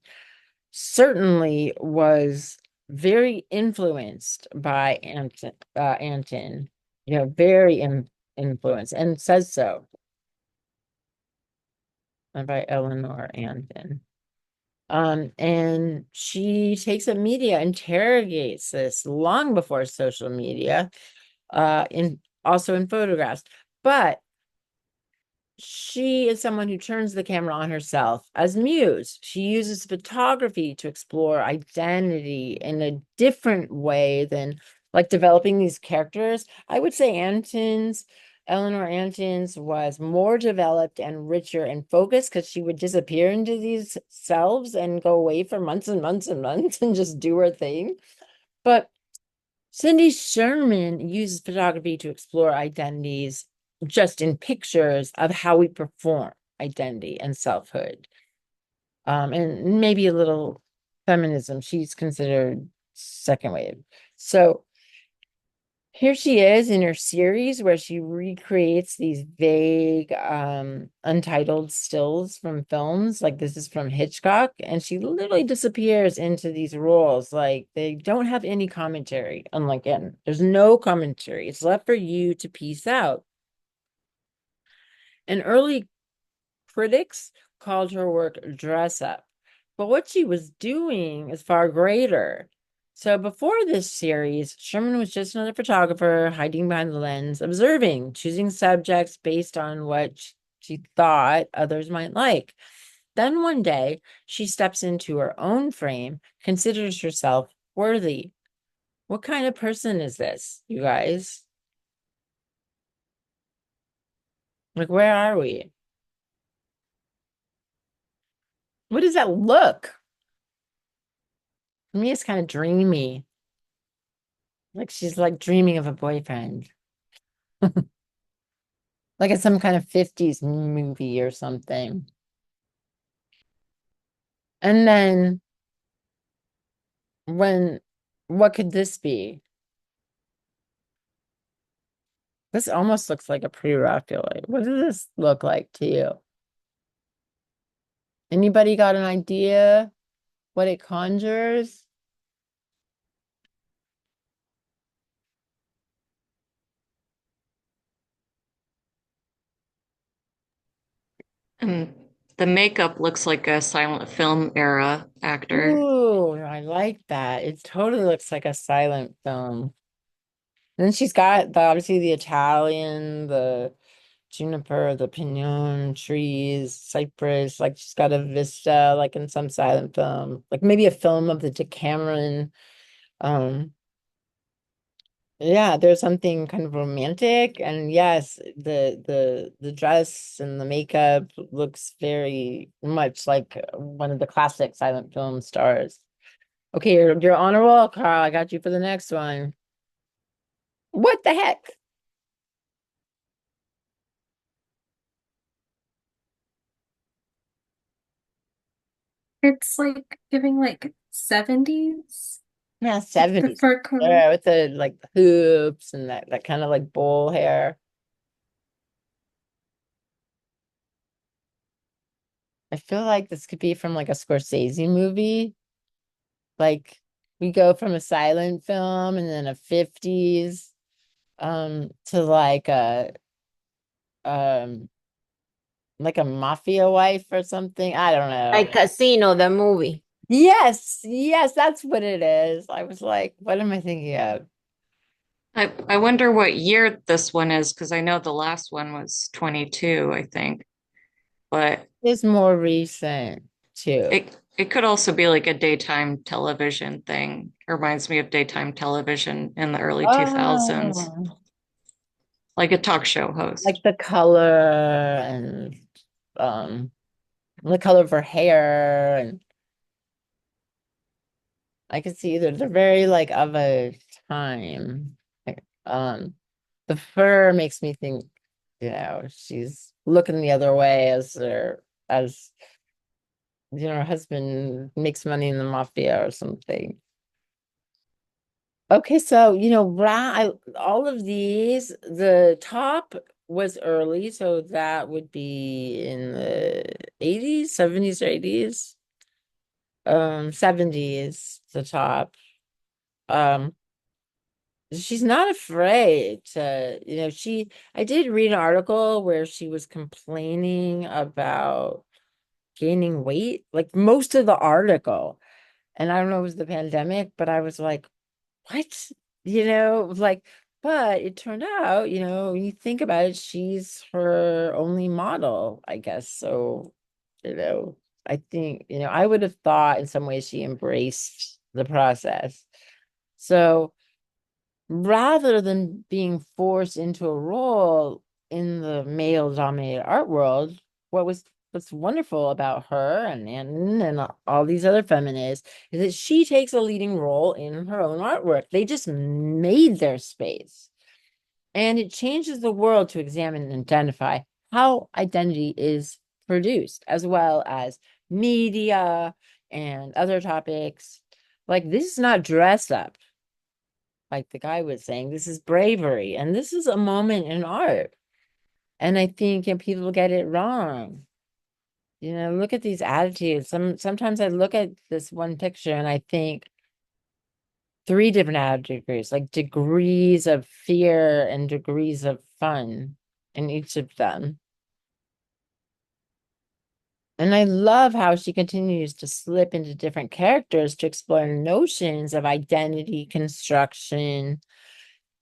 certainly was very influenced by Anton, very influenced, and says so. And by Eleanor Anton. And she takes up media, interrogates this long before social media, also in photographs. But she is someone who turns the camera on herself as muse. She uses photography to explore identity in a different way than like developing these characters. I would say Eleanor Anton's was more developed and richer and focused, because she would disappear into these selves and go away for months and months and months and just do her thing. But Cindy Sherman uses photography to explore identities just in pictures of how we perform identity and selfhood. And maybe a little feminism. She's considered second wave. So here she is in her series where she recreates these vague, untitled stills from films. Like this is from Hitchcock, and she literally disappears into these roles. Like they don't have any commentary. Unlike in, there's no commentary. It's left for you to piece out. And early critics called her work dress up, but what she was doing is far greater. So before this series, Sherman was just another photographer hiding behind the lens, observing, choosing subjects based on what she thought others might like. Then one day, she steps into her own frame, considers herself worthy. What kind of person is this, you guys? Like, where are we? What does that look? For me, it's kind of dreamy. Like she's like dreaming of a boyfriend. Like it's some kind of 50s movie or something. And then what could this be? This almost looks like a pre-Raphaelite. What does this look like to you? Anybody got an idea what it conjures? And the makeup looks like a silent film era actor. Ooh, I like that. It totally looks like a silent film. Then she's got obviously the Italian, the juniper, the pinon trees, cypress, like she's got a vista, like in some silent film, like maybe a film of the Decameron. Yeah, there's something kind of romantic, and yes, the dress and the makeup looks very much like one of the classic silent film stars. Okay, you're on a roll, Carl. I got you for the next one. What the heck? It's like giving like 70s. Yeah, Like the 70s. fur coat. Yeah, with the like hoops and that kind of like bowl hair. I feel like this could be from like a Scorsese movie. Like we go from a silent film and then a 50s to um like a mafia wife or something. I don't Like know. Casino, the movie. Yes, that's what it is. I was like, what am I thinking of? I wonder what year this one is because I know the last one was 22, I think. But It's more recent too. it could also be like a daytime television thing. It reminds me of daytime television in the early 2000s, Oh, like a talk show host. like the color and um the color of her hair, and I can see that they're very like of a time. Like, the fur makes me think, she's looking the other way as her husband makes money in the mafia or something. Okay, so all of these, the top was early, so that would be in the 80s, 70s or 80s. 70s, the top. Um, she's not afraid to, I did read an article where she was complaining about gaining weight, like most of the article. And I don't know, it was the pandemic, but I was like, what? Like, but it turned out, when you think about it, she's her only model, I guess. So, I think, I would have thought in some ways she embraced the process. So rather than being forced into a role in the male-dominated art world, what's wonderful about her and all these other feminists is that she takes a leading role in her own artwork. They just made their space. And it changes the world to examine and identify how identity is produced, as well as media and other topics. Like, this is not dress up, like the guy was saying. This is bravery, and this is a moment in art. And I think people get it wrong. Look at these attitudes. Sometimes I look at this one picture and I think three different attitudes, like degrees of fear and degrees of fun in each of them. And I love how she continues to slip into different characters to explore notions of identity construction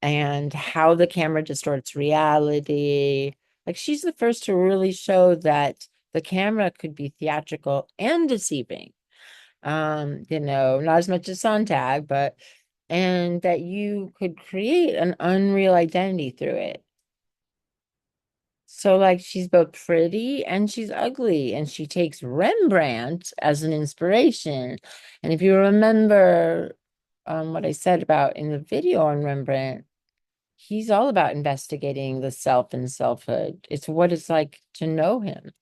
and how the camera distorts reality. Like, she's the first to really show that the camera could be theatrical and deceiving. Not as much as Sontag, and that you could create an unreal identity through it. So, like, she's both pretty and she's ugly, and she takes Rembrandt as an inspiration. And if you remember what I said about in the video on Rembrandt, he's all about investigating the self and selfhood. It's what it's like to know him.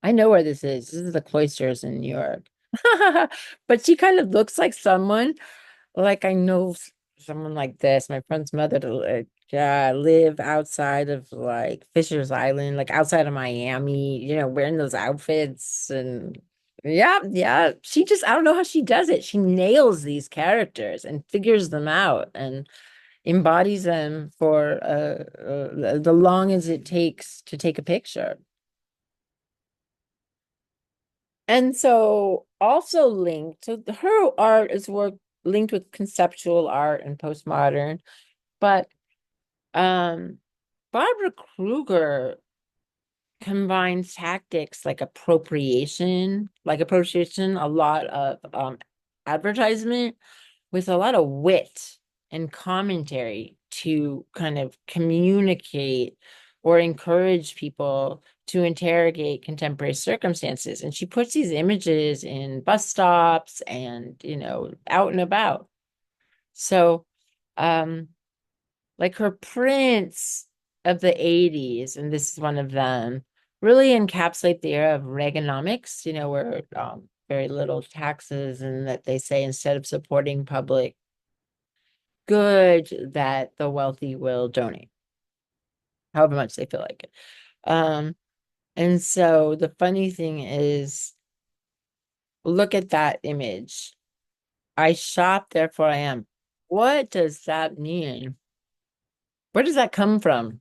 I know where this is. This is the cloisters in New York. But she kind of looks like someone, like I know someone like this. My friend's mother to live outside of like Fisher's Island, like outside of Miami, wearing those outfits. And yeah. I don't know how she does it. She nails these characters and figures them out and embodies them for the long as it takes to take a picture. And so also linked to her art is work linked with conceptual art and postmodern, but Barbara Kruger combines tactics like appropriation, a lot of advertisement with a lot of wit and commentary to kind of communicate or encourage people to interrogate contemporary circumstances. And she puts these images in bus stops and, out and about. So, like her prints of the 80s, and this is one of them, really encapsulate the era of Reaganomics, where very little taxes, and that they say instead of supporting public good, that the wealthy will donate, however much they feel like it. And so the funny thing is, look at that image. I shop, therefore I am. What does that mean? Where does that come from?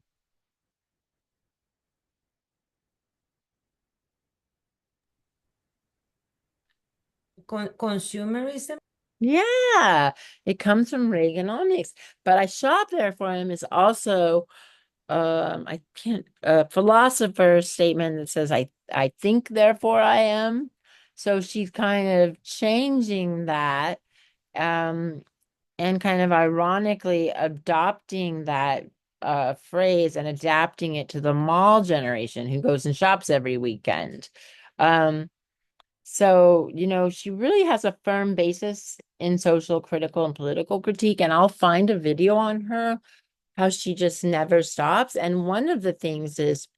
Consumerism. Yeah, it comes from Reaganomics. But I shop, therefore I am is also I can't a philosopher's statement that says I think, therefore I am. So she's kind of changing that, and kind of ironically adopting that phrase and adapting it to the mall generation who goes and shops every weekend. So, she really has a firm basis in social, critical, and political critique. And I'll find a video on her, how she just never stops. And one of the things is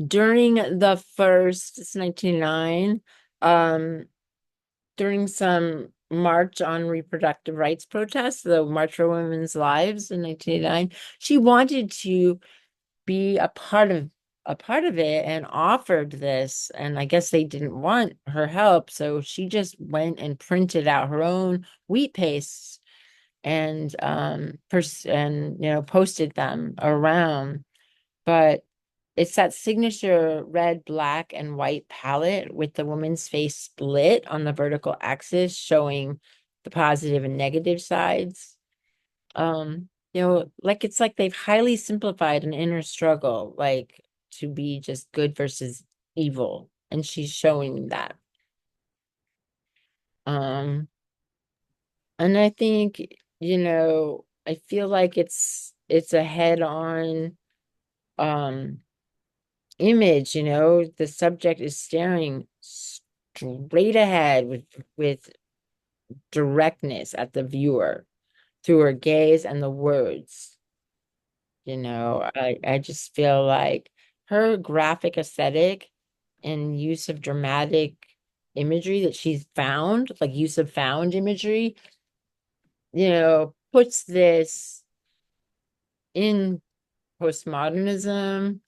during the first, it's 1999, during some March on Reproductive Rights protests, the March for Women's Lives in 1989, she wanted to be a part of it and offered this, and I guess they didn't want her help, so she just went and printed out her own wheat pastes and posted them around. But it's that signature red, black, and white palette with the woman's face split on the vertical axis, showing the positive and negative sides. Like it's like they've highly simplified an inner struggle, like to be just good versus evil. And she's showing that. And I think, I feel like it's a head-on image, the subject is staring straight ahead with directness at the viewer through her gaze and the words. I just feel like her graphic aesthetic and use of dramatic imagery that she's found, like use of found imagery, puts this in postmodernism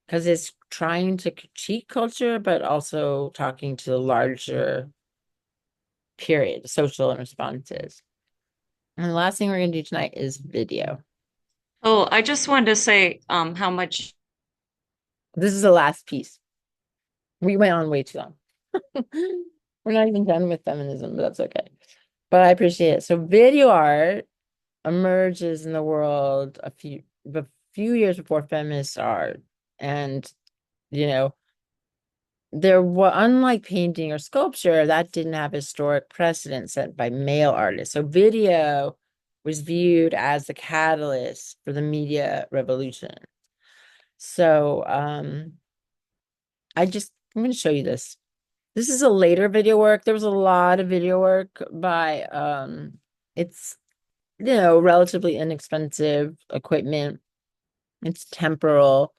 because it's trying to critique culture, but also talking to the larger period, social responses. And the last thing we're going to do tonight is video. Oh, I just wanted to say how much. This is the last piece. We went on way too long. We're not even done with feminism, but that's okay. But I appreciate it. So video art emerges in the world a few years before feminist art. And, there were, unlike painting or sculpture, that didn't have historic precedent set by male artists. So video was viewed as the catalyst for the media revolution. So I'm going to show you this. This is a later video work. There was a lot of video work by it's relatively inexpensive equipment. It's temporal,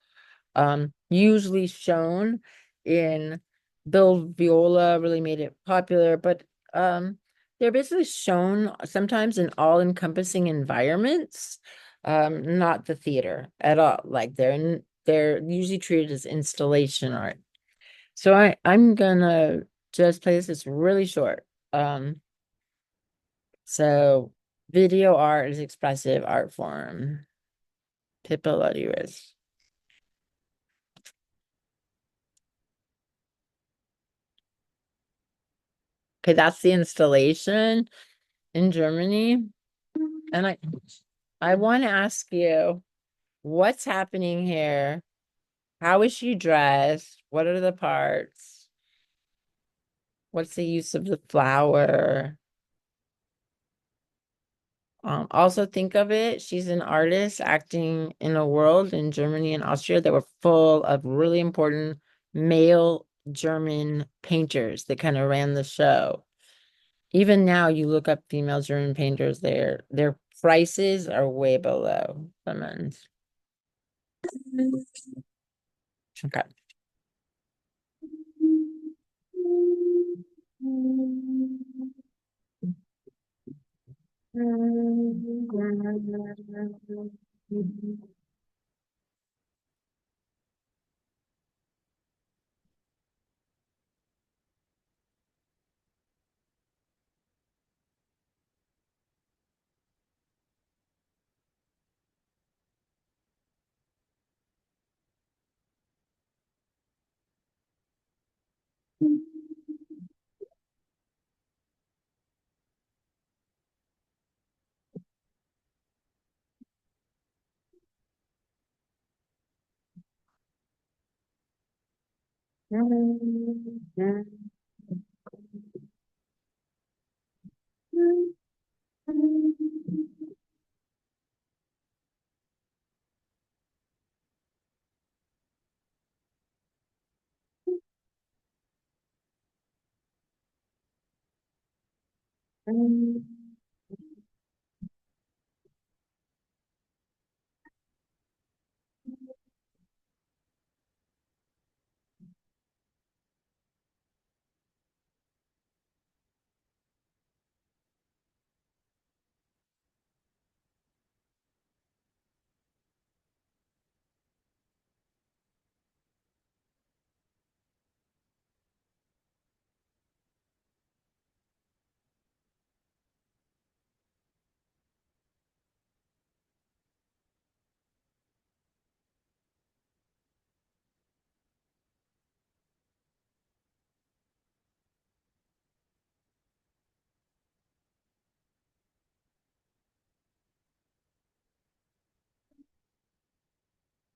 usually shown in Bill Viola really made it popular, but they're basically shown sometimes in all-encompassing environments, not the theater at all. Like they're usually treated as installation art. So I'm gonna just play this. It's really short. So video art is expressive art form. Pippa Ludwig. Okay, that's the installation in Germany. And I want to ask you, what's happening here? How is she dressed? What are the parts? What's the use of the flower? Also think of it, she's an artist acting in a world in Germany and Austria that were full of really important male German painters that kind of ran the show. Even now, you look up female German painters, their prices are way below the men's. Okay.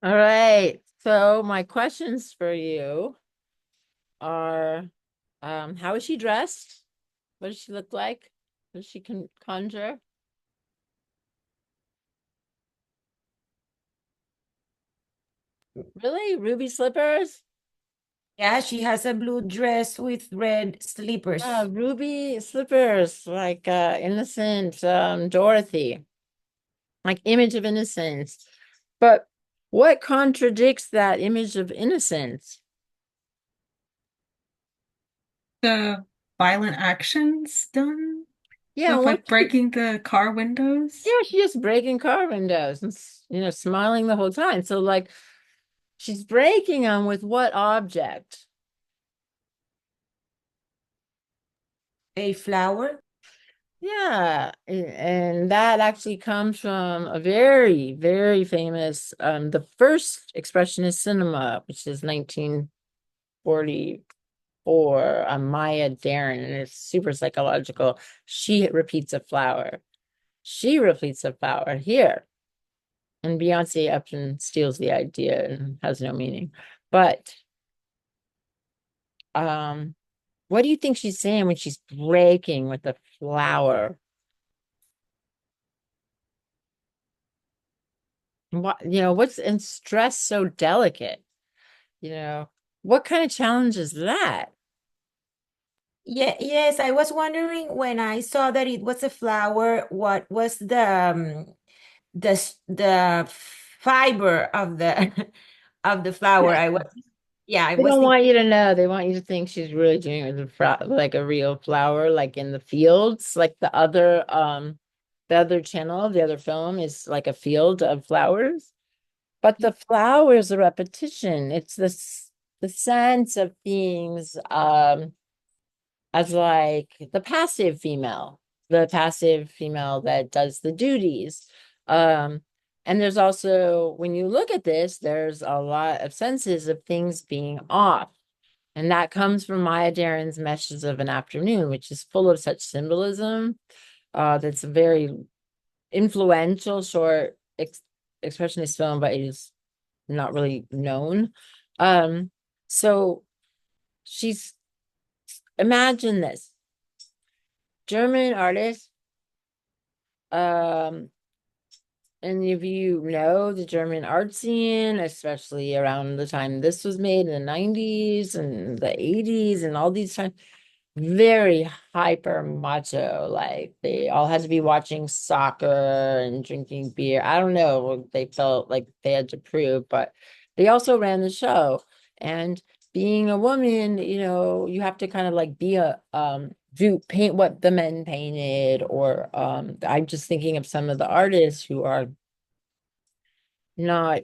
All right. So my questions for you are, how is she dressed? What does she look like? What does she conjure? Really? Ruby slippers? Yeah, she has a blue dress with red slippers. Ruby slippers, like innocent Dorothy, like image of innocence. But what contradicts that image of innocence? The violent actions done Yeah, with what like breaking the car windows. yeah, she's just breaking car windows and smiling the whole time. So like she's breaking them with what object? A flower. Yeah, and that actually comes from a very, very famous, the first expressionist cinema, which is 1944, Maya Deren, and it's super psychological. She repeats a flower. She repeats a flower here. And Beyonce up and steals the idea and has no meaning. But what do you think she's saying when she's breaking with the flower? What, what's in stress so delicate? What kind of challenge is that? Yeah, yes, I was wondering when I saw that it was a flower, what was the fiber of the of the flower? I They was don't thinking want you to know. They want you to think she's really doing it with like a real flower, like in the fields. Like the other channel, the other film is like a field of flowers. But the flower is a repetition. It's the sense of things as like the passive female that does the duties. Um, and there's also, when you look at this, there's a lot of senses of things being off. And that comes from Maya Deren's Meshes of an Afternoon, which is full of such symbolism. That's a very influential short expressionist film, but it is not really known. So she's, imagine this, German artist, and if you know the German art scene, especially around the time this was made in the 90s and the 80s and all these times, very hyper macho. Like they all had to be watching soccer and drinking beer. I don't know what they felt like they had to prove, but they also ran the show. And being a woman, you know, you have to kind of like be a do paint what the men painted, or I'm just thinking of some of the artists who are not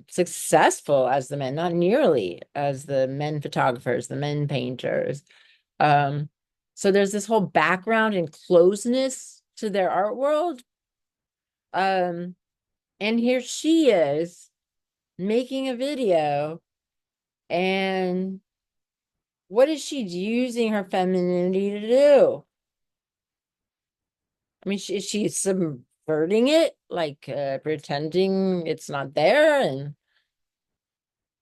successful as the men, not nearly as the men photographers, the men painters. So there's this whole background and closeness to their art world. And here she is making a video, and what is she using her femininity to do? I mean, is she subverting it, like pretending it's not there, and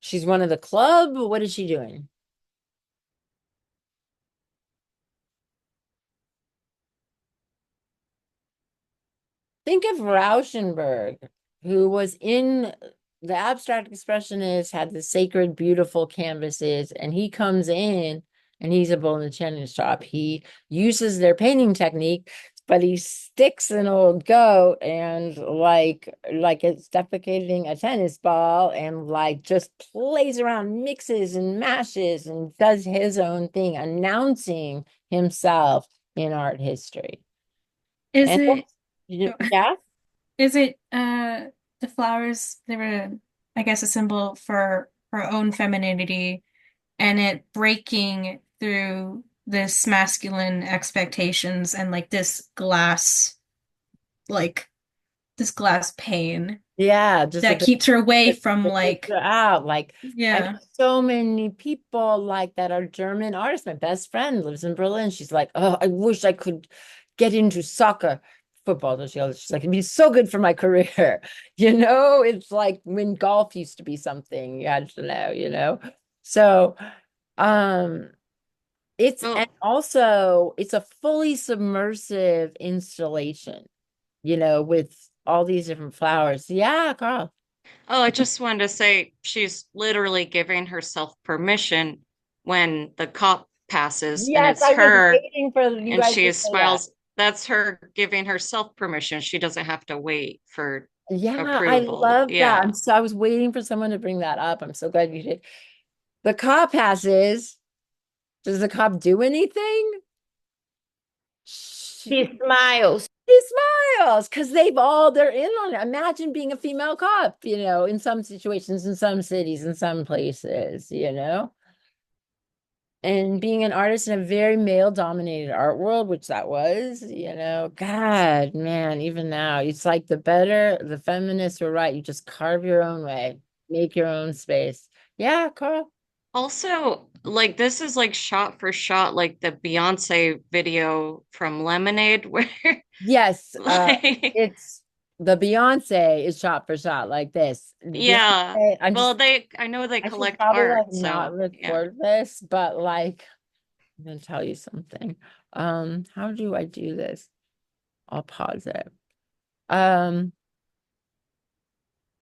she's one of the club? What is she doing? Think of Rauschenberg, who was in the abstract expressionist, had the sacred, beautiful canvases, and he comes in and he's a bull in the china shop. He uses their painting technique, but he sticks an old goat and like it's defecating a tennis ball, and like just plays around, mixes and mashes and does his own thing, announcing himself in art history. Is And it yeah. is it the flowers, they were, I guess, a symbol for her own femininity and it breaking through this masculine expectations and like this glass pane Yeah, just that like keeps her away from it takes her out. Like I yeah. know so many people like that are German artists. My best friend lives in Berlin. She's like, oh, I wish I could get into soccer, football. She's like, it'd be so good for my career. You know, it's like when golf used to be something you had to know, you know? So, um, it's, Oh, and also it's a fully submersive installation, you know, with all these different flowers. Yeah, Carl. oh, I just wanted to say she's literally giving herself permission when the cop passes and Yes, it's I was her waiting for you and guys she to say that. smiles. That's her giving herself permission. She doesn't have to wait for Yeah, I approval. love that. Yeah. I was waiting for someone to bring that up. I'm so glad you did. The cop passes. Does the cop do anything? She smiles. He smiles because they're in on it. Imagine being a female cop, you know, in some situations, in some cities, in some places, you know, and being an artist in a very male dominated art world, which that was, you know, God, man, even now, it's like the feminists were right. You just carve your own way, make your own space. Yeah, Carl. Also, like this is like shot for shot, like the Beyonce video from Lemonade, where Yes, like it's the Beyonce is shot for shot like this. yeah. Beyonce, Well, I know they I should collect probably art, like not so yeah. record this, but like I'm gonna tell you something. How do I do this? I'll pause it.